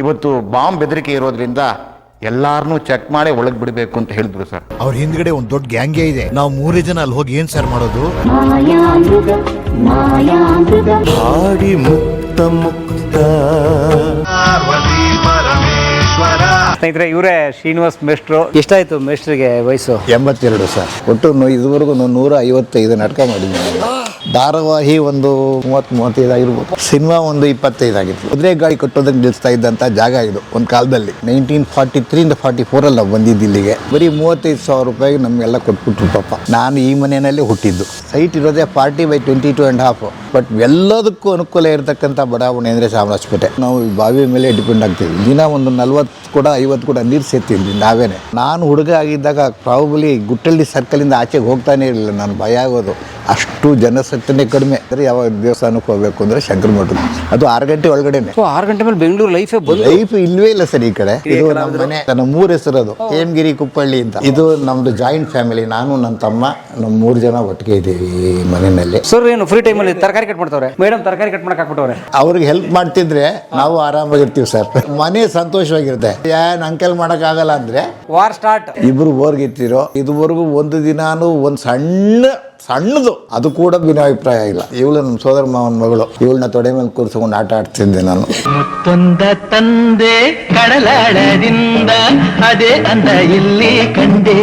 ಇವತ್ತು ಬಾಂಬ್ ಬೆದರಿಕೆ ಇರೋದ್ರಿಂದ ಎಲ್ಲಾರನ್ನೂ ಚೆಕ್ ಮಾಡಿ ಒಳಗೆ ಬಿಡಬೇಕು ಅಂತ ಹೇಳಿದ್ರು ಸರ್. ಅವ್ರ ಹಿಂದ್ಗಡೆ ಒಂದ್ ದೊಡ್ಡ ಗ್ಯಾಂಗೇ ಇದೆ. ನಾವು 3 ಜನ ಅಲ್ಲಿ ಹೋಗಿ ಏನ್ ಸರ್ ಮಾಡೋದು? ಹಾಡಿ ಮುಕ್ತ ಮುಕ್ತ. ಸ್ನೇಹಿತರೆ, ಇವರೇ ಶ್ರೀನಿವಾಸ್ ಮೇಷ್ಟ್ರು. ಎಷ್ಟಾಯ್ತು ಮೇಷ್ಟ್ರಿಗೆ ವಯಸ್ಸು? 82 ಸರ್. ಒಟ್ಟು ಇದುವರೆಗೂ 155 ನಾಟಕ ಮಾಡಿದ್ದೀನಿ. ಧಾರಾವಾಹಿ ಒಂದು 30-35 ಆಗಿರ್ಬೋದು. ಸಿನಿಮಾ ಒಂದು 25 ಆಗಿತ್ತು. ಕುದುರೆ ಗಾಡಿ ಕಟ್ಟೋದಕ್ಕೆ ನಿಲ್ಲಿಸ್ತಾ ಇದ್ದಂಥ ಜಾಗ ಇದು ಒಂದು ಕಾಲದಲ್ಲಿ. 1943 44 ನಾವು ಬಂದಿದ್ದು ಇಲ್ಲಿಗೆ. ಬರೀ 35,000 ರೂಪಾಯಿಗೆ ನಮಗೆಲ್ಲ ಕೊಟ್ಬಿಟ್ರು ಪಾಪ. ನಾನು ಈ ಮನೆಯಲ್ಲಿ ಹುಟ್ಟಿದ್ದು. ಸೈಟ್ ಇರೋದೇ 40/22.5. ಬಟ್ ಎಲ್ಲದಕ್ಕೂ ಅನುಕೂಲ ಇರತಕ್ಕಂಥ ಬಡಾವಣೆ ಅಂದರೆ ಚಾಮರಾಜಪೇಟೆ. ನಾವು ಬಾವಿ ಮೇಲೆ ಡಿಪೆಂಡ್ ಆಗ್ತೀವಿ. ದಿನ ಒಂದು 40 ಕೂಡ 50 ಕೂಡ ನೀರು ಸೇರ್ತಿದ್ವಿ ನಾವೇನೆ. ನಾನು ಹುಡುಗ ಆಗಿದ್ದಾಗ ಪ್ರಾಬಲಿ ಗುಟ್ಟಳ್ಳಿ ಸರ್ಕಲಿಂದ ಆಚೆಗೆ ಹೋಗ್ತಾನೆ ಇರಲಿಲ್ಲ. ನಾನು ಭಯ ಆಗೋದು. ಅಷ್ಟು ಜನಸಂಖ್ಯೆ ಕಡಿಮೆ. ಯಾವ ದೇವಸ್ಥಾನಕ್ಕೆ ಹೋಗಬೇಕು ಅಂದರೆ ಶಂಕರ ಮಠ. ಅದು 6 ಗಂಟೆ ಒಳಗಡೆನೆ. 6 ಗಂಟೆ ಮೇಲೆ ಬೆಂಗಳೂರು ಲೈಫ್ ಇಲ್ವೇ ಇಲ್ಲ ಸರ್ ಈ ಕಡೆ. ಇದು ನಮ್ಮ ಮನೆ. ನಮ್ಮ ಊರ ಹೆಸರದು ಹೇಮಗಿರಿ ಕುಪ್ಪಳ್ಳಿ ಅಂತ. ಇದು ನಮ್ದು ಜಾಯಿಂಟ್ ಫ್ಯಾಮಿಲಿ. ನಾನು ನನ್ನ ತಮ್ಮ ನಮ್ಮ 3 ಜನ ಒಟ್ಟಿಗೆ ಇದ್ದೀವಿ ಈ ಮನೆಯಲ್ಲಿ. ಸರ್ ಏನು ಫ್ರೀ ಟೈಮಲ್ಲಿ ತರಕಾರಿ ಕಟ್ ಮಾಡ್ತವ್ರೆ ಮೇಡಮ್? ತರಕಾರಿ ಕಟ್ ಮಾಡಕ್ ಹಾಕ್ಬಿಟ್ಟವ್ರೆ. ಅವ್ರಿಗೆ ಹೆಲ್ಪ್ ಮಾಡ್ತಿದ್ರೆ ನಾವು ಆರಾಮಾಗಿರ್ತೀವಿ ಸರ್. ಮನೆ ಸಂತೋಷವಾಗಿರುತ್ತೆ. ಏನ್ ಅಂಕೆಲ್ ಮಾಡಕ್ ಆಗಲ್ಲ ಅಂದ್ರೆ ವಾರ್ ಸ್ಟಾರ್ಟ್. ಇಬ್ರು ಬೋರ್ಗಿತ್ತಿರೋ ಇದುವರೆಗೂ ಒಂದು ದಿನಾನು ಒಂದು ಸಣ್ಣದು ಅದು ಕೂಡ ಭಿನ್ನಾಭಿಪ್ರಾಯ ಇಲ್ಲ. ಇವಳು ನಮ್ಮ ಸೋದರ ಮಾವನ ಮಗಳು. ಇವಳನ್ನ ತೊಡೆ ಮೇಲೆ ಕೂರಿಸ್ಕೊಂಡು ಆಟ ಆಡ್ತಿದ್ದೆ ನಾನು. ಮುತ್ತೊಂದ ತಂದೆ ಕಡಲಾಳದಿಂದ ಅದೇ ಅಂದ ಇಲ್ಲಿ ಕಂಡೆ.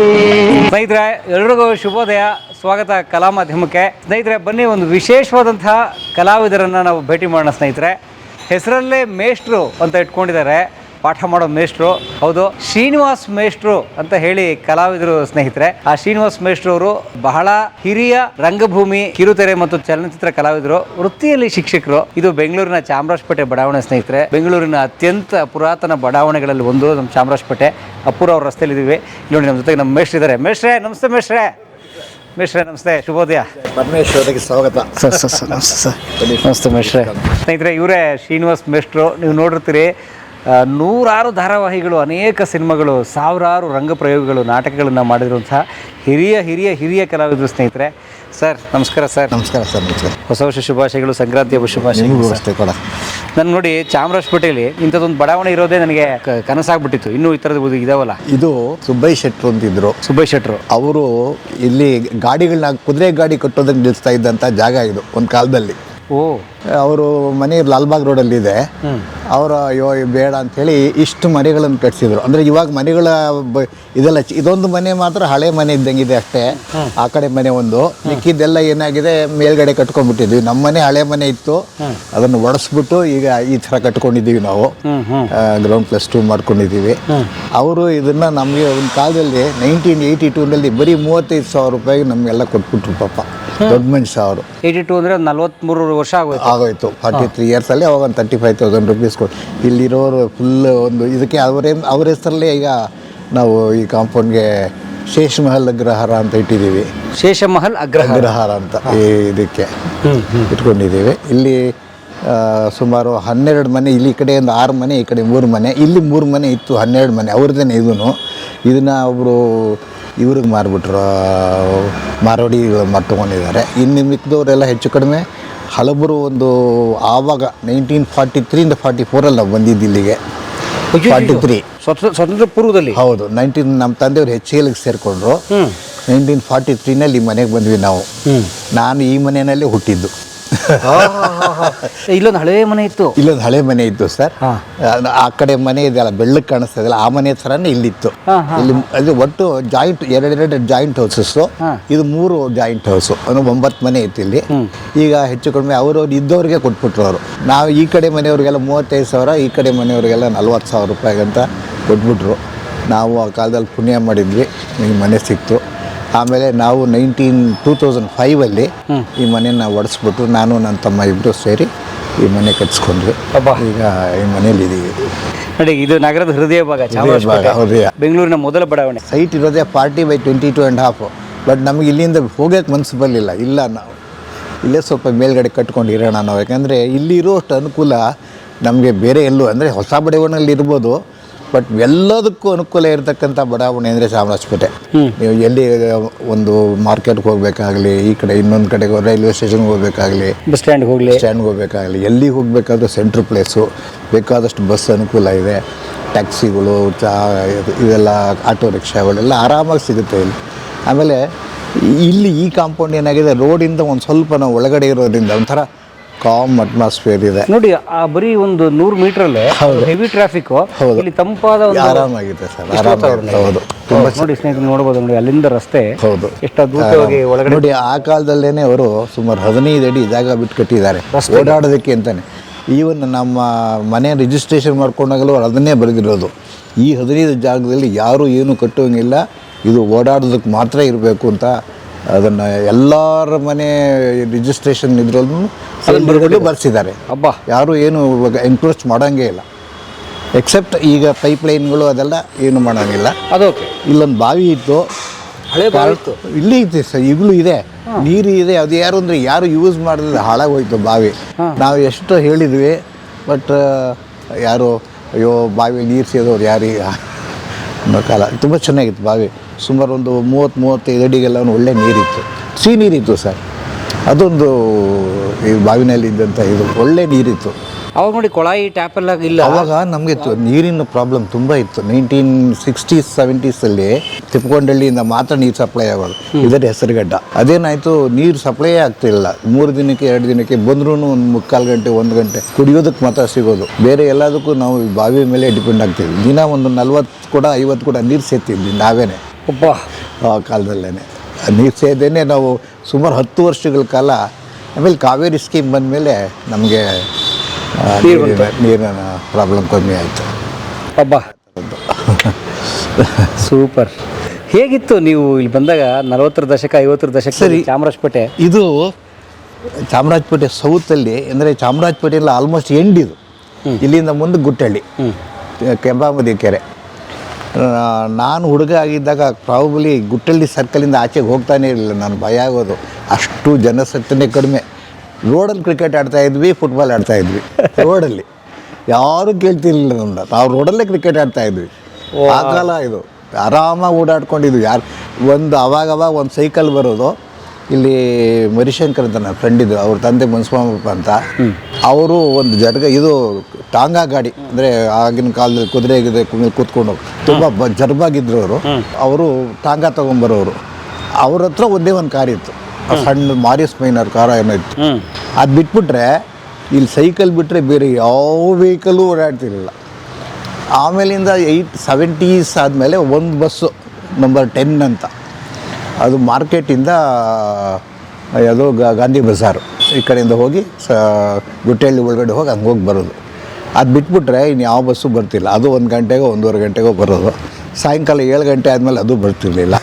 ಸ್ನೇಹಿತರೆ, ಎಲ್ರಿಗೂ ಶುಭೋದಯ. ಸ್ವಾಗತ ಕಲಾ ಮಾಧ್ಯಮಕ್ಕೆ. ಸ್ನೇಹಿತರೆ, ಬನ್ನಿ ಒಂದು ವಿಶೇಷವಾದಂತಹ ಕಲಾವಿದರನ್ನು ನಾವು ಭೇಟಿ ಮಾಡೋಣ. ಸ್ನೇಹಿತರೆ, ಹೆಸರಲ್ಲೇ ಮೇಷ್ಟ್ರು ಅಂತ ಇಟ್ಕೊಂಡಿದ್ದಾರೆ. ಪಾಠ ಮಾಡೋ ಮೇಷ್ಟ್ರು. ಹೌದು, ಶ್ರೀನಿವಾಸ್ ಮೇಷ್ಟ್ರು ಅಂತ ಹೇಳಿ ಕಲಾವಿದರು. ಸ್ನೇಹಿತರೆ, ಆ ಶ್ರೀನಿವಾಸ್ ಮೇಷ್ಟ್ರು ಅವರು ಬಹಳ ಹಿರಿಯ ರಂಗಭೂಮಿ, ಕಿರುತೆರೆ ಮತ್ತು ಚಲನಚಿತ್ರ ಕಲಾವಿದರು. ವೃತ್ತಿಯಲ್ಲಿ ಶಿಕ್ಷಕರು. ಇದು ಬೆಂಗಳೂರಿನ ಚಾಮರಾಜಪೇಟೆ ಬಡಾವಣೆ. ಸ್ನೇಹಿತರೆ, ಬೆಂಗಳೂರಿನ ಅತ್ಯಂತ ಪುರಾತನ ಬಡಾವಣೆಗಳಲ್ಲಿ ಒಂದು ನಮ್ಮ ಚಾಮರಾಜಪೇಟೆ. ಅಪ್ಪುರ ಅವ್ರ ರಸ್ತೆಯಲ್ಲಿ ಇದ್ದೀವಿ. ನೋಡಿ, ನಮ್ಮ ಜೊತೆಗೆ ನಮ್ಮ ಮೇಷ್ಟ್ರು ಇದ್ದಾರೆ. ಮೇಷ್ಟ್ರೇ ನಮಸ್ತೆ. ಮೇಷ್ಟ್ರೇ ನಮಸ್ತೆ, ಶುಭೋದಯ. ಪರಮೇಶ್ವರಿಗೆ ಸ್ವಾಗತ. ನಮಸ್ತೆ ಮೇಷ್ಟ್ರೇ. ಸ್ನೇಹಿತರೆ, ಇವರೇ ಶ್ರೀನಿವಾಸ್ ಮೇಷ್ಟ್ರು. ನೀವು ನೋಡಿರ್ತೀರಿ, ನೂರಾರು ಧಾರಾವಾಹಿಗಳು, ಅನೇಕ ಸಿನಿಮಾಗಳು, ಸಾವಿರಾರು ರಂಗಪ್ರಯೋಗಗಳು, ನಾಟಕಗಳನ್ನು ಮಾಡಿರುವಂತಹ ಹಿರಿಯ ಕಲಾವಿದರು. ಸ್ನೇಹಿತರೆ, ಸರ್ ನಮಸ್ಕಾರ. ಸರ್ ನಮಸ್ಕಾರ ಸರ್. ಹೊಸ ವರ್ಷ ಶುಭಾಶಯಗಳು, ಸಂಕ್ರಾಂತಿಯ ಶುಭಾಶಯಗಳು. ನಾನು ನೋಡಿ, ಚಾಮರಾಜಪೇಟೆಯಲ್ಲಿ ಇಂಥದ್ದೊಂದು ಬಡಾವಣೆ ಇರೋದೇ ನನಗೆ ಕನಸಾಗ್ಬಿಟ್ಟಿತ್ತು. ಇನ್ನೂ ಈ ಥರದ್ದು ಇದಾವಲ್ಲ. ಇದು ಸುಬ್ಬಯ್ಯ ಶೆಟ್ರು ಅಂತಿದ್ರು. ಸುಬ್ಬಯ್ಯ ಶೆಟ್ರು ಅವರು ಇಲ್ಲಿ ಗಾಡಿಗಳನ್ನ ಕುದುರೆ ಗಾಡಿ ಕಟ್ಟೋದಕ್ಕೆ ನಿಲ್ಲಿಸ್ತಾ ಇದ್ದಂಥ ಜಾಗ ಇದು ಒಂದು ಕಾಲದಲ್ಲಿ. ಅವರು ಮನೆ ಲಾಲ್ಬಾಗ್ ರೋಡಲ್ಲಿ ಇದೆ. ಅವರು ಅಯ್ಯೋ ಬೇಡ ಅಂಥೇಳಿ ಇಷ್ಟು ಮನೆಗಳನ್ನು ಕಟ್ಸಿದ್ರು. ಅಂದರೆ ಇವಾಗ ಮನೆಗಳ ಇದೆಲ್ಲ ಇದೊಂದು ಮನೆ ಮಾತ್ರ ಹಳೆ ಮನೆ ಇದ್ದಂಗಿದೆ ಅಷ್ಟೇ. ಆ ಕಡೆ ಮನೆ ಒಂದು, ಮಿಕ್ಕಿದ್ದೆಲ್ಲ ಏನಾಗಿದೆ ಮೇಲ್ಗಡೆ ಕಟ್ಕೊಂಡ್ಬಿಟ್ಟಿದ್ವಿ. ನಮ್ಮ ಮನೆ ಹಳೆ ಮನೆ ಇತ್ತು, ಅದನ್ನು ಒಡೆಸ್ಬಿಟ್ಟು ಈಗ ಈ ಥರ ಕಟ್ಕೊಂಡಿದ್ದೀವಿ ನಾವು. ಗ್ರೌಂಡ್ +2 ಮಾಡ್ಕೊಂಡಿದ್ದೀವಿ. ಅವರು ಇದನ್ನು ನಮಗೆ ಒಂದು ಕಾಲದಲ್ಲಿ 1982ನಲ್ಲಿ ಬರೀ 35,000 ರೂಪಾಯಿಗೆ ನಮಗೆಲ್ಲ ಕೊಟ್ಬಿಟ್ರು ಪಾಪ. ದೊಡ್ಡ ಮನುಷ್ಯ ಅವರು. 82 ಅಂದರೆ 43 ವರ್ಷ ಆಗೋಯ್ತು. 43 ಇಯರ್ಸಲ್ಲಿ ಅವಾಗ ಒಂದು 35,000 ರೂಪೀಸ್ ಕೊಟ್ಟು ಇಲ್ಲಿರೋರು ಫುಲ್ ಒಂದು ಇದಕ್ಕೆ ಅವ್ರ ಹೆಸರಲ್ಲೇ ಈಗ ನಾವು ಈ ಕಾಂಪೌಂಡ್ಗೆ ಶೇಷಮಹಲ್ ಅಗ್ರಹಾರ ಅಂತ ಇಟ್ಟಿದ್ದೀವಿ. ಶೇಷಮಹಲ್ ಅಗ್ರಹಾರ ಅಂತ ಈ ಇದಕ್ಕೆ ಇಟ್ಕೊಂಡಿದ್ದೀವಿ. ಇಲ್ಲಿ ಸುಮಾರು 12 ಮನೆ. ಇಲ್ಲಿ ಈ ಕಡೆ ಒಂದು 6 ಮನೆ, ಈ ಕಡೆ 3 ಮನೆ. ಇಲ್ಲಿ 3 ಮನೆ ಇತ್ತು, 12 ಮನೆ ಅವ್ರದ್ದೇನೆ. ಇದನ್ನು ಒಬ್ಬರು ಇವ್ರಿಗೆ ಮಾರ್ಬಿಟ್ರು, ಮಾರೋಡಿ ಮಾಡ್ಕೊಂಡಿದ್ದಾರೆ. ಇನ್ನು ಮಿಕ್ಕಿದವರೆಲ್ಲ ಹೆಚ್ಚು ಕಡಿಮೆ ಹಲಬರು ಒಂದು ಆವಾಗ 1943 44 ನಾವು ಬಂದಿದ್ದು ಇಲ್ಲಿಗೆ. 43 ಸ್ವತಂತ್ರ ಪೂರ್ವದಲ್ಲಿ. ಹೌದು. ನಮ್ಮ ತಂದೆಯವರು HCLಗೆ ಸೇರಿಕೊಂಡ್ರು. 1943ನಲ್ಲಿ ಈ ಮನೆಗೆ ಬಂದ್ವಿ ನಾವು. ನಾನು ಈ ಮನೆಯಲ್ಲೇ ಹುಟ್ಟಿದ್ದು. ಇಲ್ಲೊಂದು ಹಳೆ ಮನೆ ಇತ್ತು. ಸರ್. ಆ ಕಡೆ ಮನೆ ಇದೆಯಲ್ಲ, ಬೆಳ್ಳಕ್ಕೆ ಕಾಣಿಸ್ತಾ ಇದೆಯಲ್ಲ, ಆ ಮನೆ ಥರನೇ ಇಲ್ಲಿತ್ತು. ಇಲ್ಲಿ ಅದು ಒಟ್ಟು ಜಾಯಿಂಟ್ ಎರಡು ಜಾಯಿಂಟ್ ಹೌಸಸ್. ಇದು 3 ಜಾಯಿಂಟ್ ಹೌಸ್. ಅಂದ್ರೆ 9 ಮನೆ ಇತ್ತು ಇಲ್ಲಿ. ಈಗ ಹೆಚ್ಚು ಕಡಿಮೆ ಅವರು ಇದ್ದವ್ರಿಗೆ ಕೊಟ್ಬಿಟ್ರು ಅವರು. ನಾವು ಈ ಕಡೆ ಮನೆಯವ್ರಿಗೆಲ್ಲ 35,000, ಈ ಕಡೆ ಮನೆಯವ್ರಿಗೆಲ್ಲ 40,000 ರೂಪಾಯಿಗಂತ ಕೊಟ್ಬಿಟ್ರು. ನಾವು ಆ ಕಾಲದಲ್ಲಿ ಪುಣ್ಯ ಮಾಡಿದ್ವಿ, ಈ ಮನೆ ಸಿಕ್ತು. ಆಮೇಲೆ ನಾವು 2005ಅಲ್ಲಿ ಈ ಮನೆಯನ್ನು ಒಡೆಸ್ಬಿಟ್ಟು ನಾನು ನನ್ನ ತಮ್ಮ ಇಬ್ಬರು ಸೇರಿ ಈ ಮನೆ ಕಟ್ಸ್ಕೊಂಡ್ವಿ. ಈಗ ಈ ಮನೇಲಿ ಇದ್ದೀವಿ ನೋಡಿ. ಇದು ನಗರದ ಹೃದಯ ಭಾಗ, ಹೃದಯ. ಬೆಂಗಳೂರಿನ ಮೊದಲ ಬಡಾವಣೆ. ಸೈಟ್ ಇರೋದೇ 40/22.5. ಬಟ್ ನಮಗೆ ಇಲ್ಲಿಂದ ಹೋಗೋಕ್ಕೆ ಮನಸ್ಸು ಬರಲಿಲ್ಲ. ಇಲ್ಲ, ನಾವು ಇಲ್ಲೇ ಸ್ವಲ್ಪ ಮೇಲ್ಗಡೆ ಕಟ್ಕೊಂಡು ಇರೋಣ ನಾವು. ಯಾಕಂದರೆ ಇಲ್ಲಿ ಇರೋಷ್ಟು ಅನುಕೂಲ ನಮಗೆ ಬೇರೆ ಎಲ್ಲೂ, ಅಂದರೆ ಹೊಸ ಬಡಾವಣೆಯಲ್ಲಿ ಇರ್ಬೋದು, ಬಟ್ ಎಲ್ಲದಕ್ಕೂ ಅನುಕೂಲ ಇರತಕ್ಕಂಥ ಬಡಾವಣೆ ಅಂದರೆ ಚಾಮರಾಜಪೇಟೆ. ನೀವು ಎಲ್ಲಿ ಒಂದು ಮಾರ್ಕೆಟ್ಗೆ ಹೋಗಬೇಕಾಗಲಿ, ಈ ಕಡೆ ಇನ್ನೊಂದು ಕಡೆಗೆ ರೈಲ್ವೆ ಸ್ಟೇಷನ್ಗೆ ಹೋಗಬೇಕಾಗಲಿ, ಬಸ್ ಸ್ಟ್ಯಾಂಡ್ಗೆ ಹೋಗಬೇಕಾಗಲಿ, ಎಲ್ಲಿಗೆ ಹೋಗಬೇಕಾದ್ರೂ ಸೆಂಟ್ರ್ ಪ್ಲೇಸು, ಬೇಕಾದಷ್ಟು ಬಸ್ ಅನುಕೂಲ ಇದೆ, ಟ್ಯಾಕ್ಸಿಗಳು, ಇದೆಲ್ಲ ಆಟೋ ರಿಕ್ಷಾಗಳೆಲ್ಲ ಆರಾಮಾಗಿ ಸಿಗುತ್ತೆ ಇಲ್ಲಿ. ಆಮೇಲೆ ಇಲ್ಲಿ ಈ ಕಾಂಪೌಂಡ್ ಏನಾಗಿದೆ, ರೋಡಿಂದ ಒಂದು ಸ್ವಲ್ಪ ನಾವು ಒಳಗಡೆ ಇರೋದ್ರಿಂದ ಒಂಥರ ಕಾಮ್ ಅಟ್ಮಾಸ್ಫಿಯರ್ ಇದೆ ನೋಡಿ. ಆ ಬರೀ ಒಂದು 100 ಮೀಟ್ರಲ್ಲೇ ಹೆವಿ ಟ್ರಾಫಿಕ್, ಇಲ್ಲಿ ತಂಪಾದ ಒಂದು ಆರಾಮಾಗಿದೆ ಸರ್, ಆರಾಮಾಗಿದೆ. ಹೌದು, ತುಂಬ ನೋಡಿ ಸ್ನೇಹಿತರೆ, ನೋಡ್ಬೋದು ನೋಡಿ ಅಲ್ಲಿಂದ ರಸ್ತೆ ಹೌದು ಎಷ್ಟು ಅದ್ಭುತವಾಗಿ ಒಳಗಡೆ. ನೋಡಿ ಆ ಕಾಲದಲ್ಲೇನೆ ಅವರು ಸುಮಾರು 15 ಅಡಿ ಜಾಗ ಬಿಟ್ಟು ಕಟ್ಟಿದ್ದಾರೆ ಓಡಾಡೋದಕ್ಕೆ ಅಂತಾನೆ. ಈವನ್ ನಮ್ಮ ಮನೆ ರಿಜಿಸ್ಟ್ರೇಷನ್ ಮಾಡ್ಕೊಂಡಾಗಲೂ ಅದನ್ನೇ ಬರೆದಿರೋದು, ಈ 15 ಜಾಗದಲ್ಲಿ ಯಾರೂ ಏನು ಕಟ್ಟುವಂಗಿಲ್ಲ, ಇದು ಓಡಾಡೋದಕ್ಕೆ ಮಾತ್ರ ಇರಬೇಕು ಅಂತ. ಅದನ್ನು ಎಲ್ಲರ ಮನೆ ರಿಜಿಸ್ಟ್ರೇಷನ್ ಇದ್ರಲ್ಲೂ ಬರ್ಸಿದ್ದಾರೆ. ಅಬ್ಬಾ, ಯಾರು ಏನು ಎನ್ಕ್ರೋಚ್ ಮಾಡೋಂಗೇ ಇಲ್ಲ, ಎಕ್ಸೆಪ್ಟ್ ಈಗ ಪೈಪ್ ಲೈನ್ಗಳು ಅದೆಲ್ಲ ಏನು ಮಾಡೋಂಗಿಲ್ಲ. ಅದೋಕೆ ಇಲ್ಲೊಂದು ಬಾವಿ ಇತ್ತು, ಹಳೆ ಬಾವಿ ಇತ್ತು, ಇಲ್ಲಿ ಐತೆ ಸರ್, ಈಗಲೂ ಇದೆ, ನೀರು ಇದೆ. ಅದು ಯಾರು ಅಂದರೆ ಯಾರು ಯೂಸ್ ಮಾಡಿದ್ರೆ ಹಾಳಾಗೋಯ್ತು ಬಾವಿ. ನಾವು ಎಷ್ಟು ಹೇಳಿದ್ವಿ, ಬಟ್ ಯಾರು ಅಯ್ಯೋ ಬಾವಿ ನೀರು ಸೇದೋರು ಯಾರೀಗ ಅನ್ನೋ ಕಾಲ. ತುಂಬ ಚೆನ್ನಾಗಿತ್ತು ಬಾವಿ, ಸುಮಾರು ಒಂದು 30-35 ಅಡಿಗೆಲ್ಲ ಒಳ್ಳೆ ನೀರಿತ್ತು, ಸಿಹಿ ನೀರಿತ್ತು ಸರ್. ಅದೊಂದು ಈ ಬಾವಿನಲ್ಲಿ ಇದ್ದಂಥ ಇದು ಒಳ್ಳೆ ನೀರಿತ್ತು. ಅವಾಗ ನೋಡಿ ಕೊಳಾಯಿ ಟ್ಯಾಪ್ ಎಲ್ಲ ಇಲ್ಲ. ಅವಾಗ ನಮಗೆ ನೀರಿನ ಪ್ರಾಬ್ಲಮ್ ತುಂಬ ಇತ್ತು. 1960s 70s ತಿಪ್ಪಗೊಂಡಳ್ಳಿಯಿಂದ ಮಾತ್ರ ನೀರು ಸಪ್ಲೈ ಆಗೋದು, ಇದರ ಹೆಸರುಗಡ್ಡ. ಅದೇನಾಯಿತು, ನೀರು ಸಪ್ಲೈ ಆಗ್ತಿಲ್ಲ. 3 ದಿನಕ್ಕೆ 2 ದಿನಕ್ಕೆ ಬಂದ್ರೂ ಒಂದು 3/4 ಗಂಟೆ 1 ಗಂಟೆ ಕುಡಿಯೋದಕ್ಕೆ ಮಾತ್ರ ಸಿಗೋದು. ಬೇರೆ ಎಲ್ಲದಕ್ಕೂ ನಾವು ಬಾವಿ ಮೇಲೆ ಡಿಪೆಂಡ್ ಆಗ್ತೀವಿ. ದಿನ ಒಂದು 40 ಕೂಡ 50 ಕೂಡ ನೀರು ಸೇರ್ತಿದ್ವಿ ನಾವೇನೆ ಆ ಕಾಲದಲ್ಲೇ. ನೀರು ಸೇದೇನೆ ನಾವು ಸುಮಾರು 10 ವರ್ಷಗಳ ಕಾಲ. ಆಮೇಲೆ ಕಾವೇರಿ ಸ್ಕೀಮ್ ಬಂದಮೇಲೆ ನಮಗೆ ನೀರಿನ ಪ್ರಾಬ್ಲಮ್ ಕಮ್ಮಿ ಆಯಿತು. ಅಬ್ಬಾ, ಸೂಪರ್. ಹೇಗಿತ್ತು ನೀವು ಇಲ್ಲಿ ಬಂದಾಗ 40ರ ದಶಕ 50ರ ದಶಕ? ಸರಿ, ಚಾಮರಾಜಪೇಟೆ ಇದು ಚಾಮರಾಜಪೇಟೆ ಸೌತಲ್ಲಿ, ಅಂದರೆ ಚಾಮರಾಜಪೇಟೆಯಲ್ಲಿ ಆಲ್ಮೋಸ್ಟ್ ಎಂಡ್ ಇದು. ಇಲ್ಲಿಂದ ಮುಂದೆ ಗುಟ್ಟಳ್ಳಿ, ಕೆಂಪಾಮದಿ ಕೆರೆ. ನಾನು ಹುಡುಗ ಆಗಿದ್ದಾಗ ಪ್ರಾಬಬ್ಲಿ ಗುಟ್ಟಳ್ಳಿ ಸರ್ಕಲಿಂದ ಆಚೆಗೆ ಹೋಗ್ತಾನೆ ಇರಲಿಲ್ಲ, ನಾನು ಭಯ ಆಗೋದು, ಅಷ್ಟು ಜನಸಂಖ್ಯೆ ಕಡಿಮೆ. ರೋಡಲ್ಲಿ ಕ್ರಿಕೆಟ್ ಆಡ್ತಾಯಿದ್ವಿ, ಫುಟ್ಬಾಲ್ ಆಡ್ತಾಯಿದ್ವಿ ರೋಡಲ್ಲಿ, ಯಾರೂ ಕೇಳ್ತಿರ್ಲಿಲ್ಲ ನಮ್ಮನ್ನ. ನಾವು ರೋಡಲ್ಲೇ ಕ್ರಿಕೆಟ್ ಆಡ್ತಾಯಿದ್ವಿ. ಆ ಕಾಲ ಇದು, ಆರಾಮಾಗಿ ಓಡಾಡ್ಕೊಂಡಿದ್ವಿ. ಯಾರು ಅವಾಗವಾಗ ಒಂದು ಸೈಕಲ್ ಬರೋದು. ಇಲ್ಲಿ ಮರಿಶಂಕರ್ ಅಂತ ನನ್ನ ಫ್ರೆಂಡ್ ಇದ್ರು, ಅವ್ರ ತಂದೆ ಮುನ್ಸ್ವಾಮಪ್ಪ ಅಂತ. ಅವರು ಒಂದು ಇದು ಟಾಂಗಾ ಗಾಡಿ, ಅಂದರೆ ಆಗಿನ ಕಾಲದಲ್ಲಿ ಕುದುರೆ ಕೂತ್ಕೊಂಡು ತುಂಬ ಜರ್ಬಾಗಿದ್ರು ಅವರು ಟಾಂಗಾ ತೊಗೊಂಬರೋರು. ಅವ್ರ ಹತ್ರ ಒಂದೇ ಒಂದು ಕಾರ್ ಇತ್ತು, ಸಣ್ಣ ಮಾರಿಸ್ ಮೈನರ್ ಕಾರ ಏನೋ ಇತ್ತು. ಅದು ಬಿಟ್ಬಿಟ್ರೆ ಇಲ್ಲಿ ಸೈಕಲ್ ಬಿಟ್ಟರೆ ಬೇರೆ ಯಾವ ವೆಹಿಕಲ್ಲೂ ಓಡಾಡ್ತಿರಲಿಲ್ಲ. ಆಮೇಲಿಂದ 70s ಆದಮೇಲೆ ಒಂದು ಬಸ್ಸು ನಂಬರ್ 10 ಅಂತ, ಅದು ಮಾರ್ಕೆಟಿಂದ ಯಾವುದೋ ಗಾಂಧಿ ಬಜಾರು ಈ ಕಡೆಯಿಂದ ಹೋಗಿ ಗುಟ್ಟಳ್ಳಿ ಒಳಗಡೆ ಹೋಗಿ ಹಂಗೆ ಹೋಗಿ ಬರೋದು. ಅದು ಬಿಟ್ಬಿಟ್ರೆ ಇನ್ನು ಯಾವ ಬಸ್ಸು ಬರ್ತಿಲ್ಲ. ಅದು 1 ಗಂಟೆಗೋ 1:30 ಗಂಟೆಗೋ ಬರೋದು. ಸಾಯಂಕಾಲ 7 ಗಂಟೆ ಆದಮೇಲೆ ಅದು ಬರ್ತಿರ್ಲಿಲ್ಲ.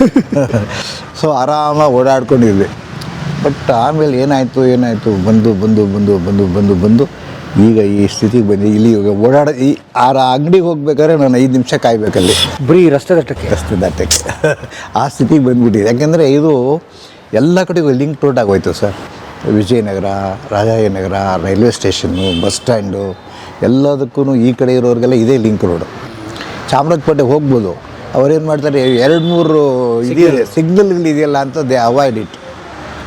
ಸೊ ಆರಾಮಾಗಿ ಓಡಾಡ್ಕೊಂಡಿದ್ವಿ. ಬಟ್ ಆಮೇಲೆ ಏನಾಯಿತು ಬಂದು ಬಂದು ಬಂದು ಬಂದು ಬಂದು ಬಂದು ಈಗ ಈ ಸ್ಥಿತಿಗೆ ಬಂದು ಇಲ್ಲಿ ಈ ಅಂಗಡಿಗೆ ಹೋಗ್ಬೇಕಾದ್ರೆ ನಾನು 5 ನಿಮಿಷ ಕಾಯ್ಬೇಕಲ್ಲಿ, ಬರೀ ರಸ್ತೆ ದಾಟಕ್ಕೆ ಆ ಸ್ಥಿತಿಗೆ ಬಂದ್ಬಿಟ್ಟಿದೆ. ಯಾಕೆಂದರೆ ಇದು ಎಲ್ಲ ಕಡೆಗೂ ಲಿಂಕ್ ರೋಡ್ ಆಗೋಯ್ತು sir. Vijayanagara, Rajajinagar, railway station, bus stand, ಎಲ್ಲದಕ್ಕೂ ಈ ಕಡೆ ಇರೋರಿಗೆಲ್ಲ ಇದೇ ಲಿಂಕ್ ರೋಡು. ಚಾಮರಾಜಪೇಟೆ ಹೋಗ್ಬೋದು, ಅವ್ರೇನು ಮಾಡ್ತಾರೆ 2-3 ಇದೆಯಲ್ಲ ಸಿಗ್ನಲ್ಗಳಿದೆಯಲ್ಲ ಅಂತ ದೇ ಅವಾಯ್ಡ್ ಇಟ್.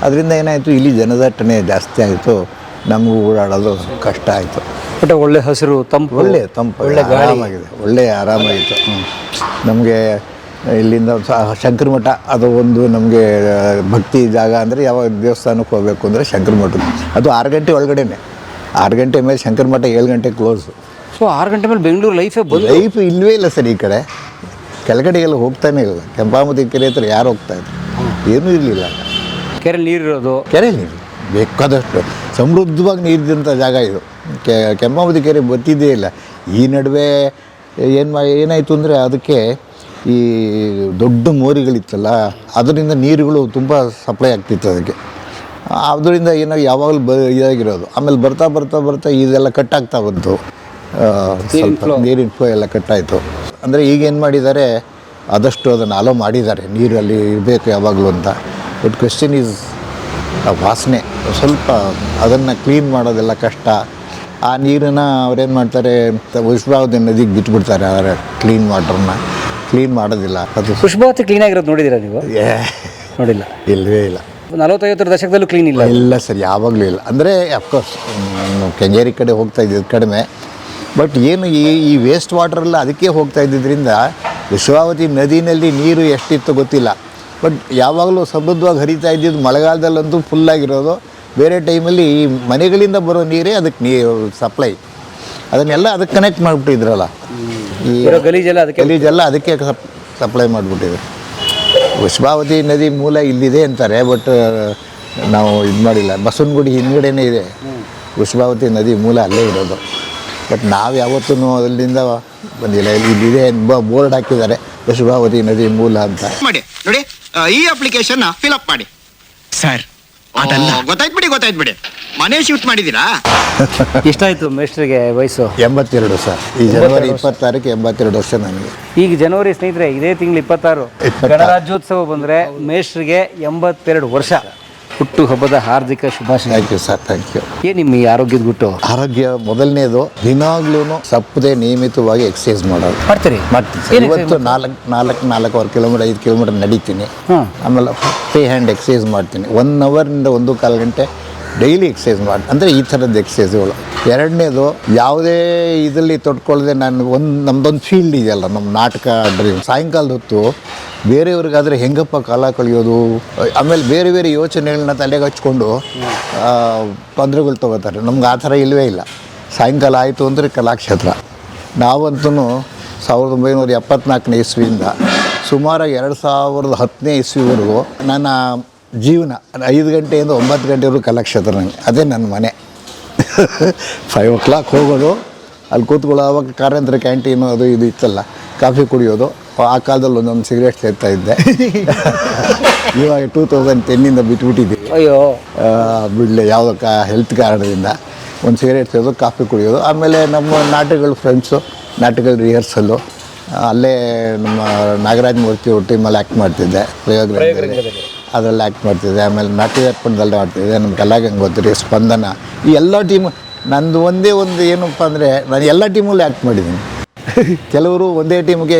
ಅದರಿಂದ ಏನಾಯಿತು, ಇಲ್ಲಿ ಜನದಟ್ಟಣೆ ಜಾಸ್ತಿ ಆಯಿತು, ನಮಗೂ ಓಡಾಡೋದು ಕಷ್ಟ ಆಯಿತು. ಬಟ್ ಒಳ್ಳೆ ಹಸಿರು, ತಂಪು, ಒಳ್ಳೆ ಆರಾಮಾಗಿದೆ, ಒಳ್ಳೆ ಆರಾಮಾಗಿತ್ತು. ನಮಗೆ ಇಲ್ಲಿಂದ ಶಂಕರ ಮಠ ಅದು ಒಂದು ನಮಗೆ ಭಕ್ತಿ ಜಾಗ. ಅಂದರೆ ಯಾವ ದೇವಸ್ಥಾನಕ್ಕೆ ಹೋಗಬೇಕು ಅಂದರೆ ಶಂಕರ ಮಠಕ್ಕೆ, ಅದು 6 ಗಂಟೆ ಒಳಗಡೆನೆ. 6 ಗಂಟೆ ಮೇಲೆ ಶಂಕರ ಮಠ, 7 ಗಂಟೆ ಕ್ಲೋಸು. ಸೊ 6 ಗಂಟೆ ಮೇಲೆ ಬೆಂಗಳೂರು ಲೈಫ್ ಇಲ್ಲವೇ ಇಲ್ಲ ಸರ್. ಈ ಕಡೆ ಕೆಳಗಡೆಗೆಲ್ಲ ಹೋಗ್ತಾನೆ ಇಲ್ಲ. ಕೆಂಪಾಮತಿ ಕೆರೆ ಹತ್ರ ಯಾರು ಹೋಗ್ತಾಯಿದ್ರು, ಏನೂ ಇರಲಿಲ್ಲ. ಕೆರೆ ನೀರಿರೋದು, ಕೆರೆ ನೀರು ಬೇಕಾದಷ್ಟು ಸಮೃದ್ಧವಾಗಿ ನೀರಿದ್ದಂಥ ಜಾಗ ಇದು. ಕೆಂಪಾಮತಿ ಕೆರೆ ಬತ್ತಿದ್ದೇ ಇಲ್ಲ. ಈ ನಡುವೆ ಏನಾಯಿತು ಅಂದರೆ ಅದಕ್ಕೆ ಈ ದೊಡ್ಡ ಮೋರಿಗಳಿತ್ತಲ್ಲ, ಅದರಿಂದ ನೀರುಗಳು ತುಂಬ ಸಪ್ಲೈ ಆಗ್ತಿತ್ತು ಅದಕ್ಕೆ. ಅದರಿಂದ ಏನೋ ಯಾವಾಗಲೂ ಇದಾಗಿರೋದು. ಆಮೇಲೆ ಬರ್ತಾ ಬರ್ತಾ ಬರ್ತಾ ಇದೆಲ್ಲ ಕಟ್ಟಾಗ್ತಾ ಬಂತು, ಸ್ವಲ್ಪ ನೀರಿನ ಫ್ಲೋ ಎಲ್ಲ ಕಟ್ಟಾಯಿತು. ಅಂದರೆ ಈಗೇನು ಮಾಡಿದ್ದಾರೆ, ಆದಷ್ಟು ಅದನ್ನು ಅಲೋ ಮಾಡಿದ್ದಾರೆ, ನೀರಲ್ಲಿ ಇರಬೇಕು ಯಾವಾಗಲೂ ಅಂತ. ಬಟ್ ಕ್ವೆಶ್ಚನ್ ಈಸ್ ವಾಸನೆ ಸ್ವಲ್ಪ, ಅದನ್ನು ಕ್ಲೀನ್ ಮಾಡೋದೆಲ್ಲ ಕಷ್ಟ. ಆ ನೀರನ್ನು ಅವ್ರೇನು ಮಾಡ್ತಾರೆ, ಉಷ್ಣಾವತಿ ನದಿಗೆ ಬಿಟ್ಬಿಡ್ತಾರೆ. ಅದರ ಕ್ಲೀನ್ ವಾಟರ್ನ ಕ್ಲೀನ್ ಮಾಡೋದಿಲ್ಲ. ಅದು ಪುಷ್ಪಾವತಿ ಕ್ಲೀನ್ ಆಗಿರೋದು ನೋಡಿದ್ದೀರಾ ನೀವು? ನೋಡಿಲ್ಲ. ಇಲ್ಲವೇ ಇಲ್ಲ. 40-50 ದಶಕದಲ್ಲೂ ಕ್ಲೀನ್ ಇಲ್ಲ. ಇಲ್ಲ ಸರ್, ಯಾವಾಗಲೂ ಇಲ್ಲ. ಅಂದರೆ ಅಫ್ಕೋರ್ಸ್ ಕೆಂಗೇರಿ ಕಡೆ ಹೋಗ್ತಾ ಇದ್ದಿದ್ದು ಕಡಿಮೆ. ಬಟ್ ಏನು ಈ ವೇಸ್ಟ್ ವಾಟರೆಲ್ಲ ಅದಕ್ಕೆ ಹೋಗ್ತಾ ಇದ್ದಿದ್ದರಿಂದ ವಿಶ್ವಾವತಿ ನದಿನಲ್ಲಿ ನೀರು ಎಷ್ಟಿತ್ತು ಗೊತ್ತಿಲ್ಲ. ಬಟ್ ಯಾವಾಗಲೂ ಸಮೃದ್ಧವಾಗಿ ಹರಿತಾ ಇದ್ದಿದ್ದು ಮಳೆಗಾಲದಲ್ಲಂತೂ ಫುಲ್ಲಾಗಿರೋದು. ಬೇರೆ ಟೈಮಲ್ಲಿ ಈ ಮನೆಗಳಿಂದ ಬರೋ ನೀರೇ ಅದಕ್ಕೆ ನೀರು ಸಪ್ಲೈ, ಅದನ್ನೆಲ್ಲ ಅದಕ್ಕೆ ಕನೆಕ್ಟ್ ಮಾಡಿಬಿಟ್ಟಿದ್ರಲ್ಲ. ಈ ಗಲೀಜೆಲ್ಲ ಅದಕ್ಕೆ ಸಪ್ಲೈ ಮಾಡಿಬಿಟ್ಟಿದ್ರು. ವಿಶ್ವಾವತಿ ನದಿ ಮೂಲ ಇಲ್ಲಿದೆ ಅಂತಾರೆ, ಬಟ್ ನಾವು ಇದು ಮಾಡಿಲ್ಲ. ಬಸವನಗುಡಿ ಹಿಂದ್ಗಡೆನೇ ಇದೆ ವಿಶ್ವಾವತಿ ನದಿ ಮೂಲ, ಅಲ್ಲೇ ಇರೋದು. ಬಟ್ ನಾವು ಯಾವತ್ತೂ ಅಲ್ಲಿಂದ ಬಂದಿಲ್ಲ. ಇಲ್ಲಿದೆ ಬೋರ್ಡ್ ಹಾಕಿದ್ದಾರೆ ವಿಶ್ವಾವತಿ ನದಿ ಮೂಲ ಅಂತ. ಮಾಡಿ ನೋಡಿ, ಈ ಅಪ್ಲಿಕೇಶನ್ ಫಿಲ್ ಅಪ್ ಮಾಡಿ ಸರ್. ಗೊತ್ತಾಯ್ತು ಬಿಡಿ. ಮನೆ ಶಿಫ್ಟ್ ಮಾಡಿದ್ದೀರಾ? ಎಷ್ಟಾಯ್ತು ಮೇಸ್ಟ್ರಿಗೆ ವಯಸ್ಸು? 82 ಸರ್. ಈ ಜನವರಿ 26ಕ್ಕೆ 82 ವರ್ಷ ನನಗೆ. ಈಗ ಜನವರಿ ಸ್ನೇಹಿತರೆ, ಇದೇ ತಿಂಗಳು 26 ಗಣರಾಜ್ಯೋತ್ಸವ ಬಂದರೆ ಮೇಸ್ಟ್ರಿಗೆ 82 ವರ್ಷ. ಹುಟ್ಟು ಹಬ್ಬದ ಹಾರ್ದಿಕ ಶುಭಾಶಯ. Thank you sir, thank you. ಏನು ನಿಮ್ಮ ಈ ಆರೋಗ್ಯದ ಗುಟ್ಟು? ಆರೋಗ್ಯ ಮೊದಲನೇದು, ದಿನಾಗ್ಲೂ ಸಪ್ಪದೆ ನಿಯಮಿತವಾಗಿ ಎಕ್ಸಸೈಸ್ ಮಾಡೋದು ಮಾಡ್ತೀರಿ? ಮಾಡ್ತೀನಿ. ಇವತ್ತು 4.5 ಕಿಲೋಮೀಟರ್ 5 ಕಿಲೋಮೀಟರ್ ನಡೀತೀನಿ. ಆಮೇಲೆ ಫ್ರೀ ಹ್ಯಾಂಡ್ ಎಕ್ಸಸೈಸ್ ಮಾಡ್ತೀನಿ. 1 ಅವರಿಂದ 1.25 ಗಂಟೆ ಡೈಲಿ ಎಕ್ಸಸೈಸ್ ಮಾಡಿ, ಅಂದರೆ ಈ ಥರದ್ದು ಎಕ್ಸಸೈಸ್ಗಳು. ಎರಡನೇದು, ಯಾವುದೇ ಇದರಲ್ಲಿ ತೊಟ್ಕೊಳ್ಳದೆ ನಮ್ಮದೊಂದು ಫೀಲ್ಡ್ ಇದೆಯಲ್ಲ, ನಮ್ಮ ನಾಟಕ ಡ್ರೀಮ್. ಸಾಯಂಕಾಲದ ಹೊತ್ತು ಬೇರೆಯವ್ರಿಗಾದರೆ ಹೆಂಗಪ್ಪ ಕಾಲ ಕಳೆಯೋದು, ಆಮೇಲೆ ಬೇರೆ ಬೇರೆ ಯೋಚನೆಗಳನ್ನ ತಲೆಗೆ ಹಚ್ಕೊಂಡು ತೊಂದರೆಗಳು ತೊಗೋತಾರೆ. ನಮ್ಗೆ ಆ ಥರ ಇಲ್ಲವೇ ಇಲ್ಲ. ಸಾಯಂಕಾಲ ಆಯಿತು ಅಂದರೆ ಕಲಾಕ್ಷೇತ್ರ. ನಾವಂತೂ 1974 ಇಸ್ವಿಯಿಂದ ಸುಮಾರು 2010 ಇಸ್ವಿವರೆಗೂ ನನ್ನ ಜೀವನ 5 ಗಂಟೆಯಿಂದ 9 ಗಂಟೆವರೆಗೂ ಕಲಾಕ್ಷೇತ್ರ. ನನಗೆ ಅದೇ ನನ್ನ ಮನೆ. 5 o'clock ಹೋಗೋದು, ಅಲ್ಲಿ ಕೂತ್ಕೊಳ್ಳೋ. ಆವಾಗ ಕಾರ್ಯಾಂತರ ಕ್ಯಾಂಟೀನು ಅದು ಇದು ಇತ್ತಲ್ಲ, ಕಾಫಿ ಕುಡಿಯೋದು. ಆ ಕಾಲದಲ್ಲಿ ಒಂದೊಂದು ಸಿಗರೇಟ್ ಸೇರ್ತಾ ಇದ್ದೆ. ಇವಾಗ 2010 ಬಿಟ್ಬಿಟ್ಟಿದ್ದೀವಿ. ಅಯ್ಯೋ, ಬಿಡಲೆ ಯಾವುದಕ್ಕೆ ಹೆಲ್ತ್ ಕಾರಣದಿಂದ. ಒಂದು ಸಿಗರೇಟ್ ಸೇರೋದು, ಕಾಫಿ ಕುಡಿಯೋದು. ಆಮೇಲೆ ನಮ್ಮ ನಾಟಕಗಳು ಫ್ರೆಂಡ್ಸು, ನಾಟಕಗಳ ರಿಹರ್ಸಲ್ಲು ಅಲ್ಲೇ ನಮ್ಮ ನಾಗರಾಜ್ ಮೂರ್ತಿ ಟೀಮಲ್ಲಿ ಆ್ಯಕ್ಟ್ ಮಾಡ್ತಿದ್ದೆ. ಪ್ರಯೋಗದಲ್ಲಿ ಅದರಲ್ಲಿ ಆ್ಯಕ್ಟ್ ಮಾಡ್ತಿದ್ದೆ. ಆಮೇಲೆ ನಾಟ್ಯದರ್ಪಣದಲ್ಲಿ ಮಾಡ್ತಿದ್ದೆ. ನಮ್ಮ ಕಲಾಗಂಗೋತ್ರಿ, ಸ್ಪಂದನ, ಈ ಎಲ್ಲ ಟೀಮು. ನಂದು ಒಂದೇ ಏನಪ್ಪ ಅಂದರೆ, ನಾನು ಎಲ್ಲ ಟೀಮಲ್ಲೂ ಆ್ಯಕ್ಟ್ ಮಾಡಿದ್ದೀನಿ. ಕೆಲವರು ಒಂದೇ ಟೀಮ್ಗೆ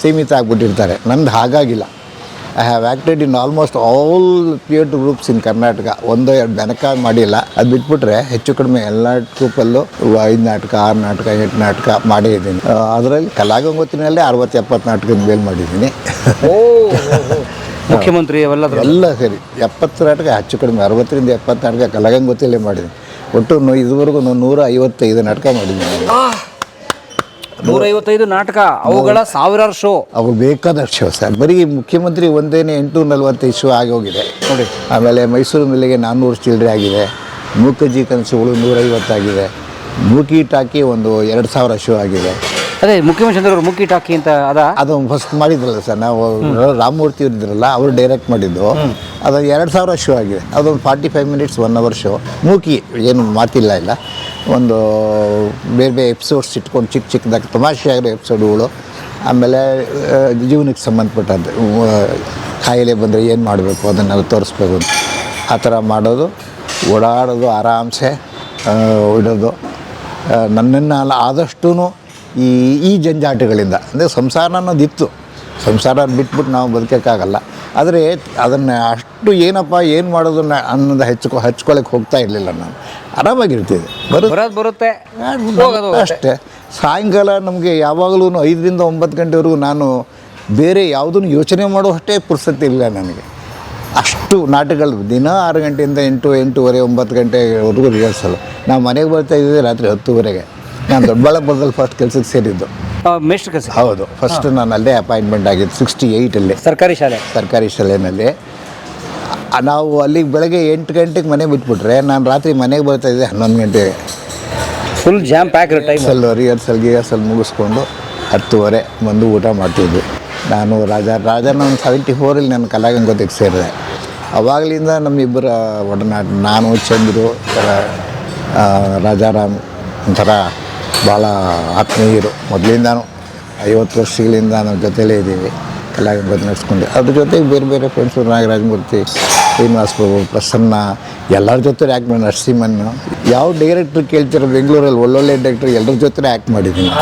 ಸೀಮಿತ ಆಗಿಬಿಟ್ಟಿರ್ತಾರೆ. ನಂದು ಹಾಗಾಗಿಲ್ಲ. I have acted in almost all theatre groups in Karnataka. 1-2 ದನಕ ಮಾಡಿಲ್ಲ. ಅದು ಬಿಟ್ಬಿಟ್ರೆ ಹೆಚ್ಚು ಕಡಿಮೆ ಎಲ್ಲ ಟ್ರೂಪಲ್ಲೂ 5 ನಾಟಕ 6 ನಾಟಕ 8 ನಾಟಕ ಮಾಡೇ ಇದ್ದೀನಿ. ಅದರಲ್ಲಿ ಕಲಾಗಂಗೋತ್ರಿನಲ್ಲೇ 60-70 ನಾಟಕದ ಮೇಲೆ ಮಾಡಿದ್ದೀನಿ. ಮುಖ್ಯಮಂತ್ರಿ ಎಲ್ಲ ಸೇರಿ 70 ನಾಟಕ, ಹೆಚ್ಚು ಕಡಿಮೆ 60ರಿಂದ 70 ನಾಟಕ ಕಲಾಗಂಗೋತ್ರಿಯಲ್ಲೇ ಮಾಡಿದ್ದೀನಿ. ಒಟ್ಟು ಇದುವರೆಗೂ 155 ನಾಟಕ ಮಾಡಿದ್ದೀನಿ. 155 ನಾಟಕ, ಅವುಗಳ 1000 ಶೋ. ಅವು ಬೇಕಾದಷ್ಟು ಶೋ ಸರ್. ಬರೀ ಮುಖ್ಯಮಂತ್ರಿ ಒಂದೇನೆ 845 ಶೋ ಆಗಿ ಹೋಗಿದೆ ನೋಡಿ. ಆಮೇಲೆ ಮೈಸೂರು ಮಿಲ್ಲೆಗೆ 400 ಚಿಲ್ಲರೆ ಆಗಿದೆ. ಮೂಕಜ್ಜಿ ಕನಸುಗಳು 150 ಆಗಿದೆ. ಮೂಕಿ ಟಾಕಿ ಒಂದು 2000 ಶೋ ಆಗಿದೆ. ಅದೇ ಮುಖ್ಯಮಂತ್ರಿ ಅವರು ಮೂಕಿ ಟಾಕಿ ಅಂತ ಅದು ಫಸ್ಟ್ ಮಾಡಿದ್ರಲ್ಲ ಸರ್, ನಾವು ರಾಮಮೂರ್ತಿ ಇದ್ರಲ್ಲ, ಅವರು ಡೈರೆಕ್ಟ್ ಮಾಡಿದ್ದು. ಅದು 2000 ಶೋ ಆಗಿದೆ. ಅದೊಂದು 45 minutes 1 hour ಶೋ. ಮೂಕಿ ಏನು ಮಾತಿಲ್ಲ ಇಲ್ಲ, ಒಂದು ಬೇರೆ ಬೇರೆ ಎಪಿಸೋಡ್ಸ್ ಇಟ್ಕೊಂಡು ಚಿಕ್ಕದಾಗಿ ತಮಾಷೆ ಆಗಿರೋ ಎಪಿಸೋಡ್ಗಳು. ಆಮೇಲೆ ಜೀವನಕ್ಕೆ ಸಂಬಂಧಪಟ್ಟಂತೆ ಕಾಯಿಲೆ ಬಂದರೆ ಏನು ಮಾಡಬೇಕು ಅದನ್ನೆಲ್ಲ ತೋರಿಸ್ಬೇಕು ಅಂತ ಆ ಥರ ಮಾಡೋದು. ಓಡಾಡೋದು, ಆರಾಮ್ಸೆ ಇಡೋದು. ನನ್ನನ್ನು ಆದಷ್ಟು ಈ ಜಂಜಾಟಗಳಿಂದ, ಅಂದರೆ ಸಂಸಾರ ಅನ್ನೋದಿತ್ತು, ಸಂಸಾರ ಬಿಟ್ಬಿಟ್ಟು ನಾವು ಬದುಕೋಕ್ಕಾಗಲ್ಲ. ಆದರೆ ಅದನ್ನು ಅಷ್ಟು ಏನು ಮಾಡೋದು ಅನ್ನೋದು ಹಚ್ಕೊಳ್ಳೋಕೆ ಹೋಗ್ತಾ ಇರಲಿಲ್ಲ. ನಾನು ಆರಾಮಾಗಿರ್ತಿದ್ದೆ. ಬರುತ್ತೆ ಅಷ್ಟೇ. ಸಾಯಂಕಾಲ ನಮಗೆ ಯಾವಾಗಲೂ 5ರಿಂದ 9 ಗಂಟೆವರೆಗೂ ನಾನು ಬೇರೆ ಯಾವುದನ್ನು ಯೋಚನೆ ಮಾಡೋ ಅಷ್ಟೇ ಪುರ್ಸತಿ ಇಲ್ಲ ನನಗೆ. ಅಷ್ಟು ನಾಟಕಗಳು ದಿನ 6 ಗಂಟೆಯಿಂದ 8, 8:30, 9 ಗಂಟೆವರೆಗೂ ರಿಹರ್ಸಲ್. ನಾವು ಮನೆಗೆ ಬರ್ತಾ ಇದ್ದಿದ್ದೆ ರಾತ್ರಿ 10:30ಗೆ. ನಾನು ದೊಡ್ಡಬಳ್ಳಾಪುರದಲ್ಲಿ ಫಸ್ಟ್ ಕೆಲಸಕ್ಕೆ ಸೇರಿದ್ದು. ಮೇಷ್ಟ್ರ ಕೆಲಸ? ಹೌದು, ಫಸ್ಟ್ ನಾನು ಅಲ್ಲೇ ಅಪಾಯಿಂಟ್ಮೆಂಟ್ ಆಗಿದ್ದು 68ಅಲ್ಲಿ ಸರ್ಕಾರಿ ಶಾಲೆಯಲ್ಲಿ. ನಾವು ಅಲ್ಲಿಗೆ ಬೆಳಗ್ಗೆ 8 ಗಂಟೆಗೆ ಮನೆ ಬಿಟ್ಬಿಟ್ರೆ ನಾನು ರಾತ್ರಿ ಮನೆಗೆ ಬರ್ತಾಯಿದ್ದೆ 11 ಗಂಟೆಗೆ. Full jam pack time. Rehearsal ಮುಗಿಸ್ಕೊಂಡು 10:30 ಬಂದು ಊಟ ಮಾಡ್ತಿದ್ವಿ. ನಾನು ರಾಜನ ಒಂದು 74 ನಾನು ಕಲಾಗಂಗೋತ್ರಿಗೆ ಸೇರಿದೆ. ಅವಾಗಲಿಂದ ನಮ್ಮಿಬ್ಬರ ಒಡನಾಟ, ನಾನು ಚಂದ್ರು ರಾಜಾರಾಮ್ ಒಂಥರ ಭಾಳ ಆತ್ಮೀಯರು. ಮೊದಲಿಂದಾನು 50 ವರ್ಷಗಳಿಂದ ನಾವು ಜೊತೆಲೇ ಇದ್ದೀವಿ. ಕಲಾಗಂಗೋತ್ರಿ ನಡೆಸ್ಕೊಂಡು ಅದ್ರ ಜೊತೆಗೆ ಬೇರೆ ಬೇರೆ ಫ್ರೆಂಡ್ಸು, ನಾಗರಾಜ್ ಮೂರ್ತಿ, ಶ್ರೀನಿವಾಸ್ ಪ್ರಭು, ಪ್ರಸನ್ನ, ಎಲ್ಲರ ಜೊತೆ ಆ್ಯಕ್ಟ್ ಮಾಡಿ, ನರಸಿಂಹನ್, ಯಾವ ಡೈರೆಕ್ಟ್ರ್ ಕೇಳ್ತಿರೋ ಬೆಂಗಳೂರಲ್ಲಿ ಒಳ್ಳೊಳ್ಳೆ ಡೈರೆಕ್ಟ್ರ್ ಎಲ್ಲರ ಜೊತೆ ಆ್ಯಕ್ಟ್ ಮಾಡಿದ್ದೀನಿ.